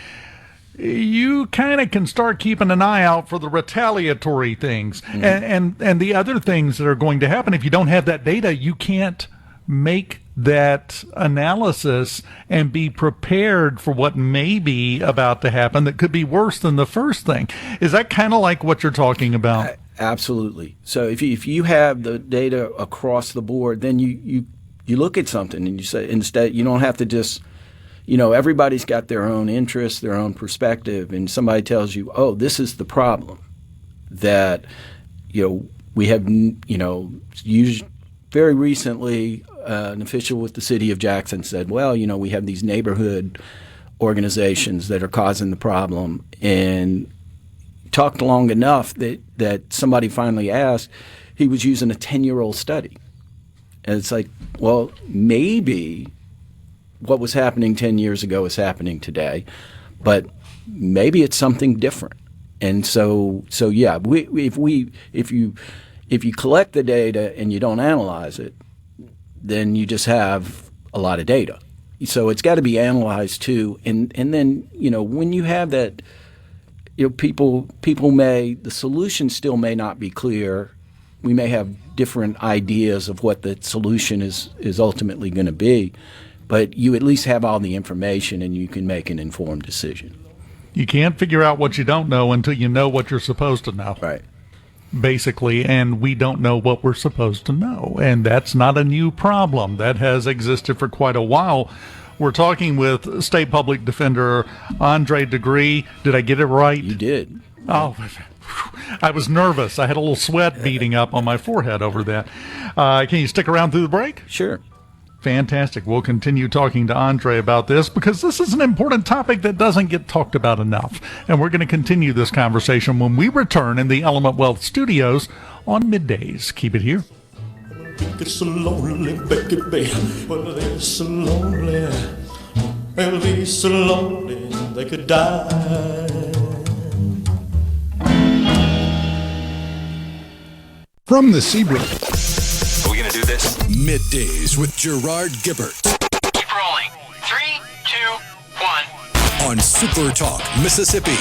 you kind of can start keeping an eye out for the retaliatory things and the other things that are going to happen. If you don't have that data, you can't make that analysis and be prepared for what may be about to happen that could be worse than the first thing. Is that kind of like what you're talking about? Absolutely. So if you have the data across the board, then you look at something and you say, instead, you don't have to just, everybody's got their own interests, their own perspective, and somebody tells you, oh, this is the problem that, we have, used very recently, an official with the city of Jackson said, well, we have these neighborhood organizations that are causing the problem, and talked long enough that somebody finally asked, he was using a 10-year-old study. And it's like, well, maybe what was happening 10 years ago is happening today, but maybe it's something different. And so yeah, if you collect the data and you don't analyze it, then you just have a lot of data. So it's got to be analyzed too. And then, when you have that, people the solution still may not be clear. We may have different ideas of what the solution is ultimately going to be, but you at least have all the information and you can make an informed decision. You can't figure out what you don't know until you know what you're supposed to know. Right. Basically, and we don't know what we're supposed to know. And that's not a new problem. That has existed for quite a while. We're talking with State Public Defender Andre De Gruy. Did I get it right? You did. Oh, I was nervous. I had a little sweat beating up on my forehead over that. Can you stick around through the break? Sure. Fantastic. We'll continue talking to Andre about this because this is an important topic that doesn't get talked about enough. And we're going to continue this conversation when we return in the Element Wealth Studios on Middays. Keep it here. It's so lonely, baby. Well, they're so lonely. They'll be so lonely they could die. From the Seabrook. Are we going to do this? Middays with Gerard Gibert. Keep rolling. 3, 2, 1. On SuperTalk, Mississippi.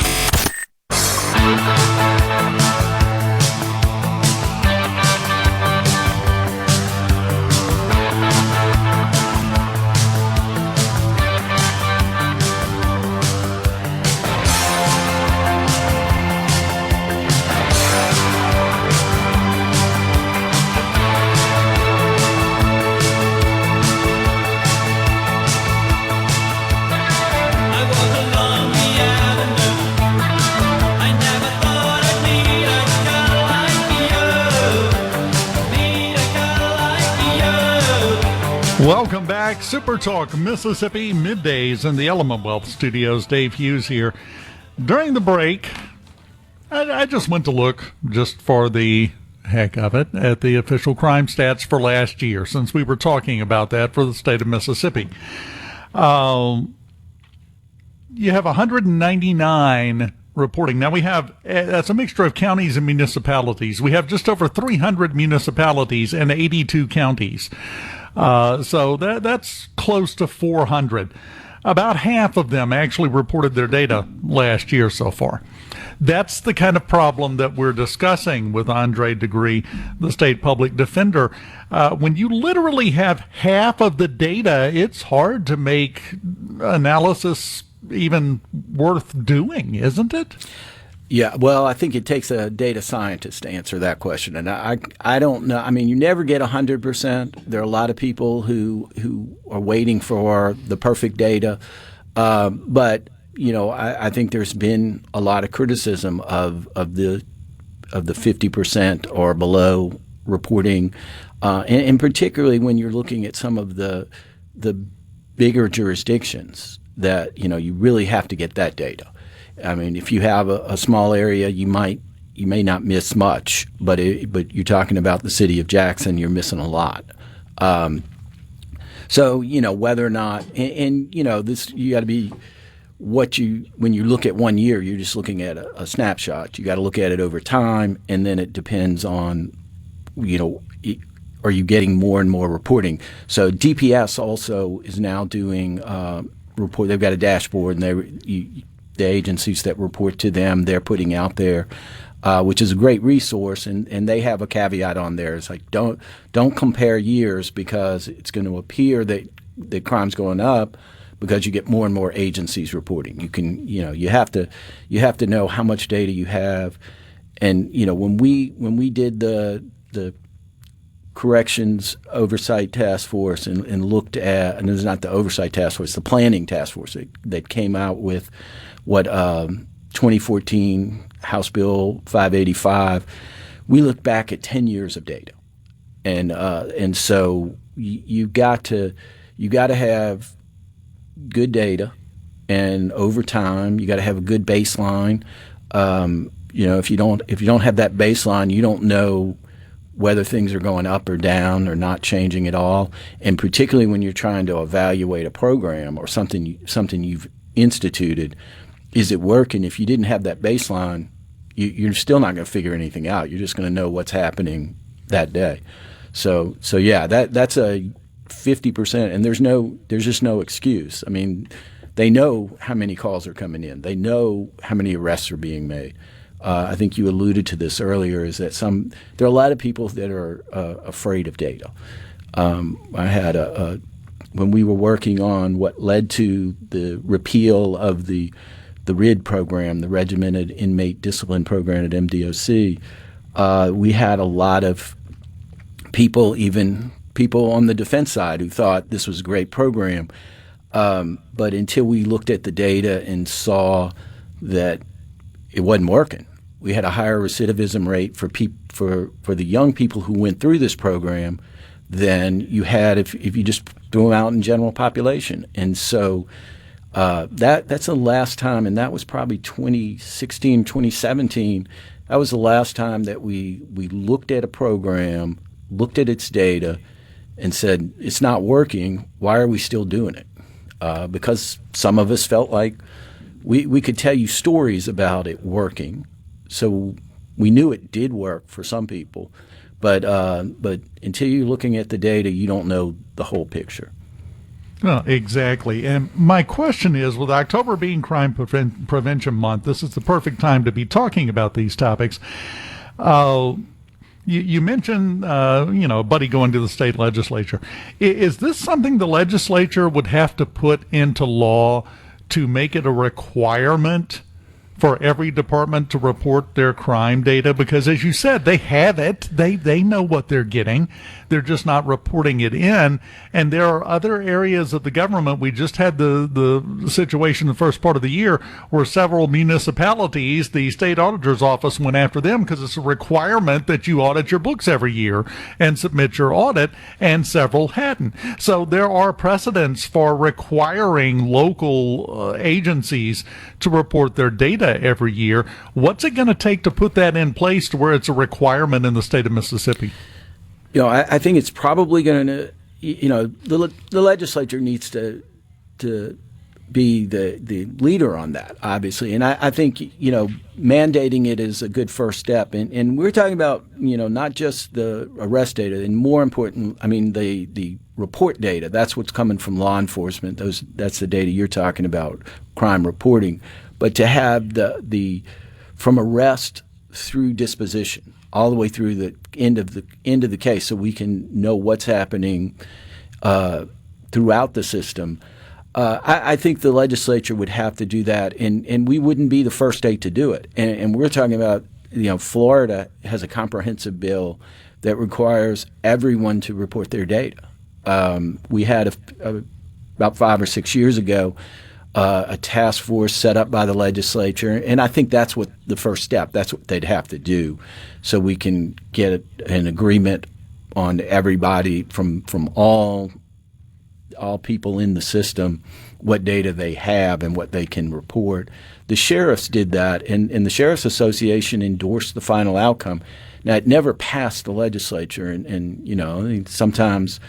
Welcome back. Super Talk Mississippi Middays in the Element Wealth Studios. Dave Hughes here. During the break, I just went to look, just for the heck of it, at the official crime stats for last year, since we were talking about that for the state of Mississippi. You have 199 reporting. Now that's a mixture of counties and municipalities. We have just over 300 municipalities and 82 counties. So that's close to 400. About half of them actually reported their data last year so far. That's the kind of problem that we're discussing with Andre De Gruy, the state public defender. When you literally have half of the data, it's hard to make analysis even worth doing, isn't it? Yeah, well, I think it takes a data scientist to answer that question. And I don't know. I mean, you never get 100%. There are a lot of people who are waiting for the perfect data. But, I think there's been a lot of criticism of the 50% or below reporting. And particularly when you're looking at some of the bigger jurisdictions that, you really have to get that data. I mean, if you have a small area, you may not miss much, but you're talking about the city of Jackson, you're missing a lot. So whether or not, and this, you got to be when you look at 1 year, you're just looking at a snapshot. You got to look at it over time, and then it depends on, are you getting more and more reporting? So DPS also is now doing report. They've got a dashboard, and the agencies that report to them, they're putting out their which is a great resource, and they have a caveat on there. It's like don't compare years because it's going to appear that the crime's going up because you get more and more agencies reporting. You have to know how much data you have, and when we did the Corrections Oversight Task Force and looked at, and it was not the Oversight Task Force, the Planning Task Force that came out with what 2014 House Bill 585. We looked back at 10 years of data, and so you got to have good data, and over time you got to have a good baseline. If you don't have that baseline, you don't know whether things are going up or down or not changing at all. And particularly when you're trying to evaluate a program or something you've instituted, is it working? If you didn't have that baseline, you're still not going to figure anything out. You're just going to know what's happening that day. So yeah, that's a 50%, and there's just no excuse. I mean, they know how many calls are coming in. They know how many arrests are being made. I think you alluded to this earlier, is that there are a lot of people that are afraid of data. I had when we were working on what led to the repeal of the RID program, the Regimented Inmate Discipline Program at MDOC, we had a lot of people, even people on the defense side, who thought this was a great program. But until we looked at the data and saw that it wasn't working. We had a higher recidivism rate for the young people who went through this program than you had if you just threw them out in general population. And so that's the last time, and that was probably 2016, 2017. That was the last time that we looked at a program, looked at its data, and said, it's not working. Why are we still doing it? Because some of us felt like we could tell you stories about it working, so we knew it did work for some people, but until you're looking at the data, you don't know the whole picture. Well, exactly. And my question is, with October being Crime Prevention Month, this is the perfect time to be talking about these topics. You mentioned, a buddy going to the state legislature. Is this something the legislature would have to put into law to make it a requirement for every department to report their crime data? Because as you said, they have it. They know what they're getting. They're just not reporting it in. And there are other areas of the government. We just had the situation in the first part of the year where several municipalities, the state auditor's office went after them because it's a requirement that you audit your books every year and submit your audit, and several hadn't. So there are precedents for requiring local agencies to report their data every year. What's it going to take to put that in place to where it's a requirement in the state of Mississippi? I think it's probably going to, the legislature needs to be the leader on that, obviously. And I think, mandating it is a good first step. And we're talking about, not just the arrest data, and more important, the report data. That's what's coming from law enforcement. That's the data you're talking about, crime reporting. But to have the from arrest through disposition, all the way through the end of the case, so we can know what's happening throughout the system. I think the legislature would have to do that, and we wouldn't be the first state to do it. And we're talking about, Florida has a comprehensive bill that requires everyone to report their data. We had about 5 or 6 years ago a task force set up by the legislature, and I think that's what the first step. That's what they'd have to do, so we can get an agreement on everybody from all people in the system, what data they have and what they can report. The sheriffs did that, and the Sheriff's Association endorsed the final outcome. Now, it never passed the legislature, and sometimes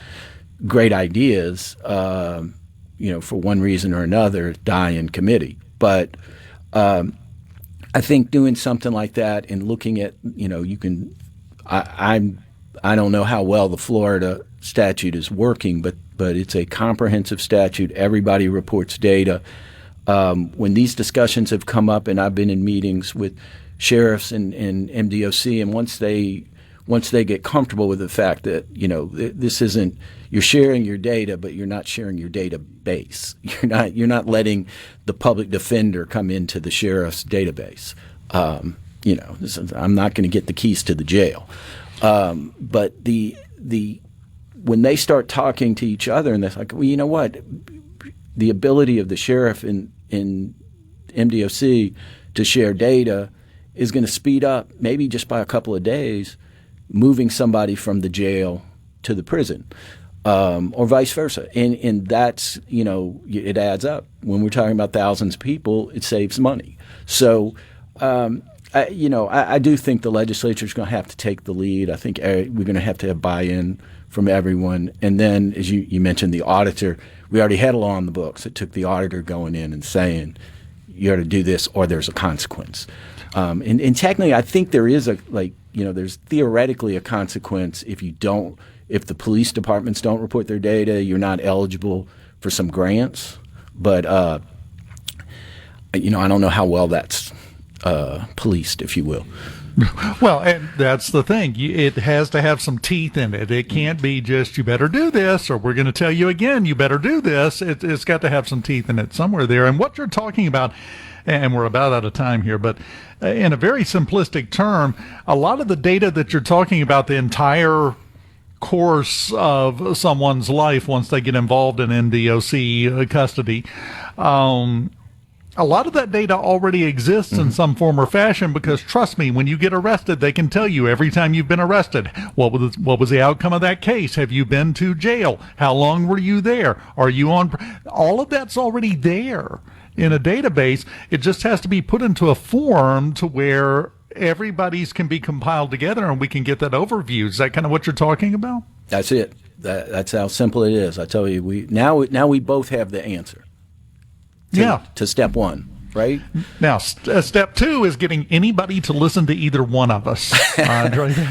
great ideas, for one reason or another, die in committee. But I think doing something like that and looking at, I don't know how well the Florida statute is working, but it's a comprehensive statute. Everybody reports data. when these discussions have come up, and I've been in meetings with sheriffs and MDOC, and once they get comfortable with the fact that, this isn't, you're sharing your data, but you're not sharing your database. You're not letting the public defender come into the sheriff's database. I'm not going to get the keys to the jail. But when they start talking to each other, and they're like, well, you know what? The ability of the sheriff in MDOC to share data is going to speed up, maybe just by a couple of days, moving somebody from the jail to the prison, or vice versa. And that's, it adds up. When we're talking about thousands of people, it saves money. So, I do think the legislature is going to have to take the lead. I think we're going to have buy-in from everyone. And then, as you mentioned, the auditor, we already had a law on the books. It took the auditor going in and saying, you got to do this or there's a consequence. And technically, I think there is there's theoretically a consequence if the police departments don't report their data, you're not eligible for some grants. But, I don't know how well that's policed, if you will. Well, and that's the thing. It has to have some teeth in it. It can't be just, you better do this, or we're going to tell you again, you better do this. It's got to have some teeth in it somewhere there. And what you're talking about, and we're about out of time here, but in a very simplistic term, a lot of the data that you're talking about, the entire course of someone's life once they get involved in MDOC custody, a lot of that data already exists in some form or fashion, because trust me, when you get arrested, they can tell you every time you've been arrested, what was the outcome of that case? Have you been to jail? How long were you there? Are you on? All of that's already there in a database. It just has to be put into a form to where everybody's can be compiled together and we can get that overview. Is that kind of what you're talking about? That's it. That's how simple it is. I tell you, we both have the answer. To step one, right? Now, step two is getting anybody to listen to either one of us.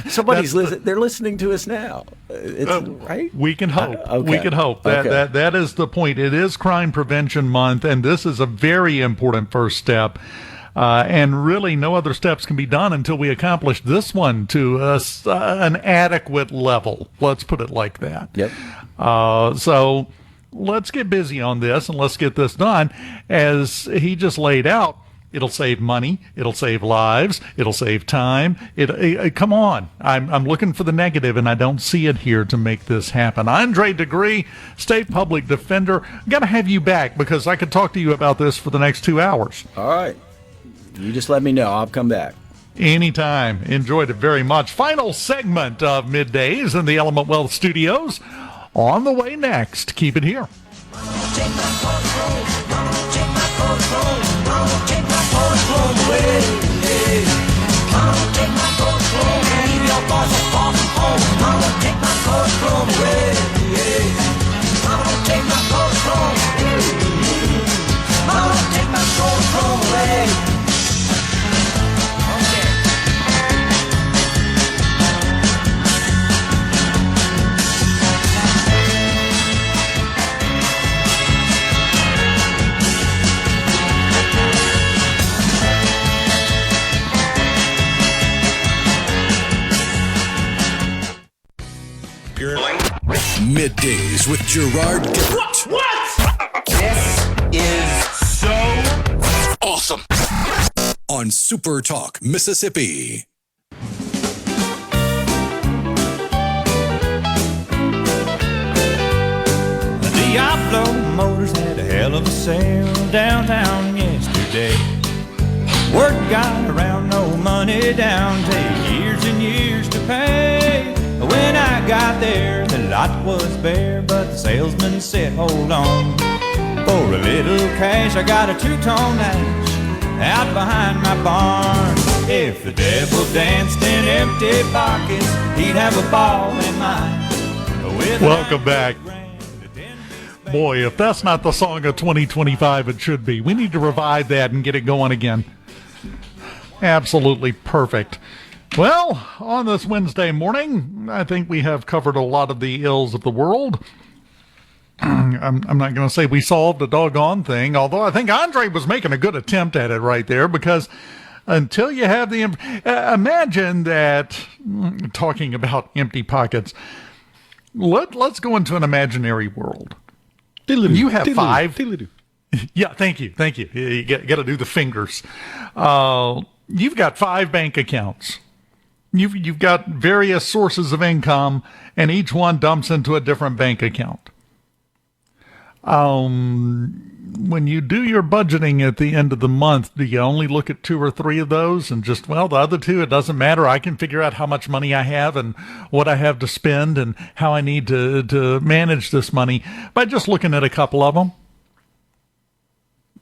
Somebody's listening. They're listening to us now. Right? We can hope. Okay. We can hope. That is the point. It is Crime Prevention Month, and this is a very important first step. And really, no other steps can be done until we accomplish this one to an adequate level. Let's put it like that. Yep. So let's get busy on this and let's get this done. As he just laid out, it'll save money, it'll save lives, it'll save time. Come on, I'm looking for the negative, and I don't see it here to make this happen. Andre De Gruy, State Public Defender. I've got to have you back because I could talk to you about this for the next 2 hours. All right. You just let me know. I'll come back. Anytime. Enjoyed it very much. Final segment of Middays in the Element Wealth Studios. On the way next. Keep it here. Middays with Gerard Gibert. What? This is so awesome. On SuperTalk, Mississippi. Diablo Motors had a hell of a sale downtown yesterday. Word got around, no money down, take years and years to pay. When I got there, the lot was bare, but the salesman said, hold on. For a little cash, I got a two-tone ash out behind my barn. If the devil danced in empty pockets, he'd have a ball in mine. Welcome back. Boy, if that's not the song of 2025, it should be. We need to revive that and get it going again. Absolutely perfect. Well, on this Wednesday morning, I think we have covered a lot of the ills of the world. I'm not going to say we solved a doggone thing, although I think Andre was making a good attempt at it right there, because until you have the imagine that, talking about empty pockets, let's go into an imaginary world. You have five. Yeah, thank you. You got to do the fingers. You've got 5 bank accounts. You've got various sources of income, and each one dumps into a different bank account. When you do your budgeting at the end of the month, do you only look at 2 or 3 of those and just, well, the other 2, it doesn't matter. I can figure out how much money I have and what I have to spend and how I need to manage this money by just looking at a couple of them?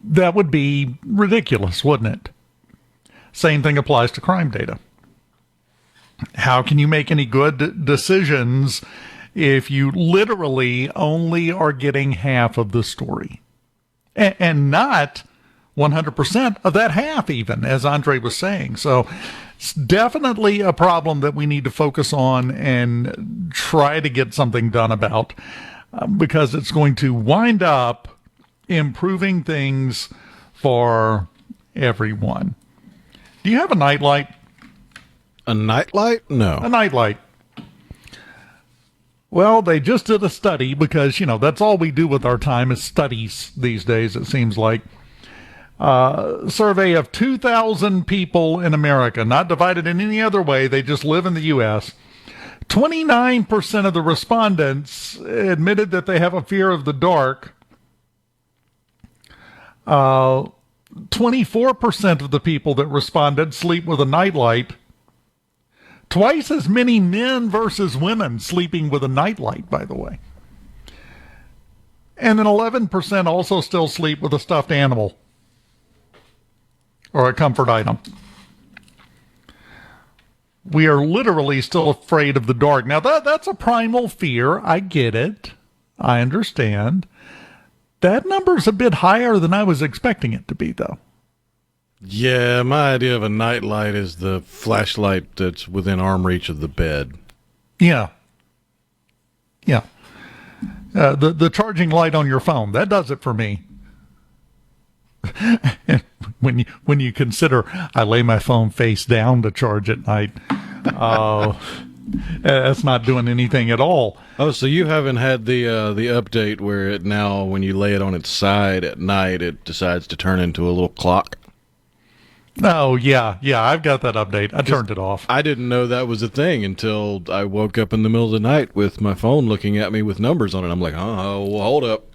That would be ridiculous, wouldn't it? Same thing applies to crime data. How can you make any good decisions if you literally only are getting half of the story? And not 100% of that half, even, as Andre was saying. So it's definitely a problem that we need to focus on and try to get something done about, because it's going to wind up improving things for everyone. Do you have a nightlight? A nightlight? No. A nightlight. Well, they just did a study, because, that's all we do with our time is studies these days, it seems like. Survey of 2,000 people in America, not divided in any other way. They just live in the U.S. 29% of the respondents admitted that they have a fear of the dark. 24% of the people that responded sleep with a nightlight. Twice as many men versus women sleeping with a nightlight, by the way. And then 11% also still sleep with a stuffed animal or a comfort item. We are literally still afraid of the dark. Now, that's a primal fear. I get it. I understand. That number's a bit higher than I was expecting it to be, though. Yeah, my idea of a nightlight is the flashlight that's within arm reach of the bed. Yeah. The charging light on your phone, that does it for me. when you consider I lay my phone face down to charge at night, that's not doing anything at all. Oh, so you haven't had the update where it now, when you lay it on its side at night, it decides to turn into a little clock? Oh, yeah, I've got that update. I turned it off. I didn't know that was a thing until I woke up in the middle of the night with my phone looking at me with numbers on it. I'm like, oh, well, hold up.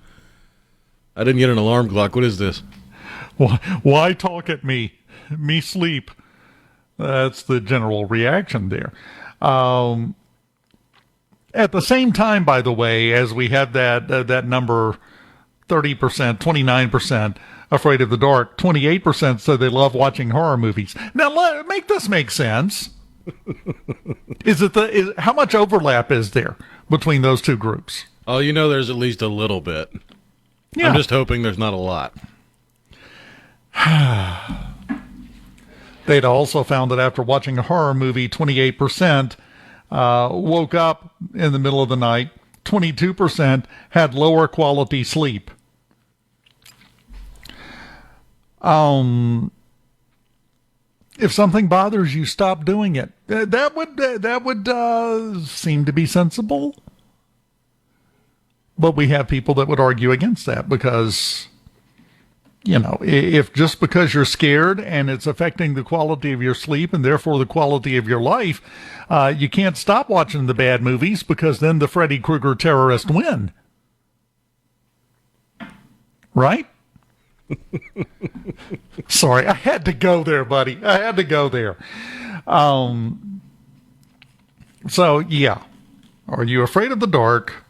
I didn't get an alarm clock. What is this? Why talk at me? Me sleep. That's the general reaction there. At the same time, by the way, as we had that number, 30%, 29%, afraid of the dark, 28% said they love watching horror movies. Now, make this make sense. How much overlap is there between those two groups? Oh, there's at least a little bit. Yeah. I'm just hoping there's not a lot. They'd also found that after watching a horror movie, 28% woke up in the middle of the night. 22% had lower quality sleep. If something bothers you, stop doing it. That would seem to be sensible. But we have people that would argue against that because, if just because you're scared and it's affecting the quality of your sleep and therefore the quality of your life, you can't stop watching the bad movies because then the Freddy Krueger terrorists win. Right? Sorry, I had to go there, buddy. I had to go there. So, yeah. Are you afraid of the dark?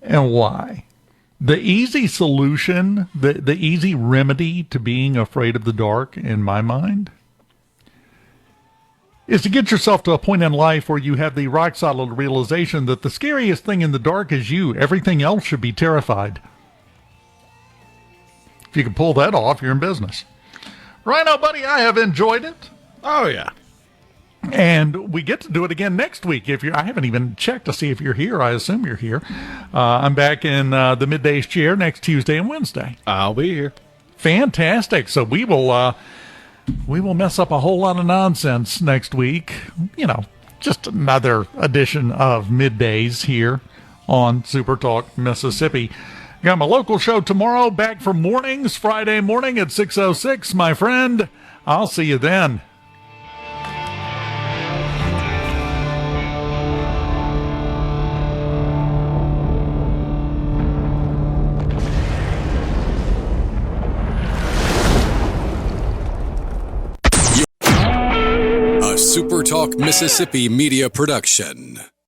And why? The easy solution, the easy remedy to being afraid of the dark, in my mind, is to get yourself to a point in life where you have the rock-solid realization that the scariest thing in the dark is you. Everything else should be terrified. If you can pull that off, you're in business. Rhino, buddy, I have enjoyed it. Oh, yeah. And we get to do it again next week. I haven't even checked to see if you're here. I assume you're here. I'm back in the Middays chair next Tuesday and Wednesday. I'll be here. Fantastic. So we will mess up a whole lot of nonsense next week. Just another edition of Middays here on SuperTalk Mississippi. Got my local show tomorrow, back for mornings, Friday morning at 6:06, my friend. I'll see you then. SuperTalk Mississippi Media Production.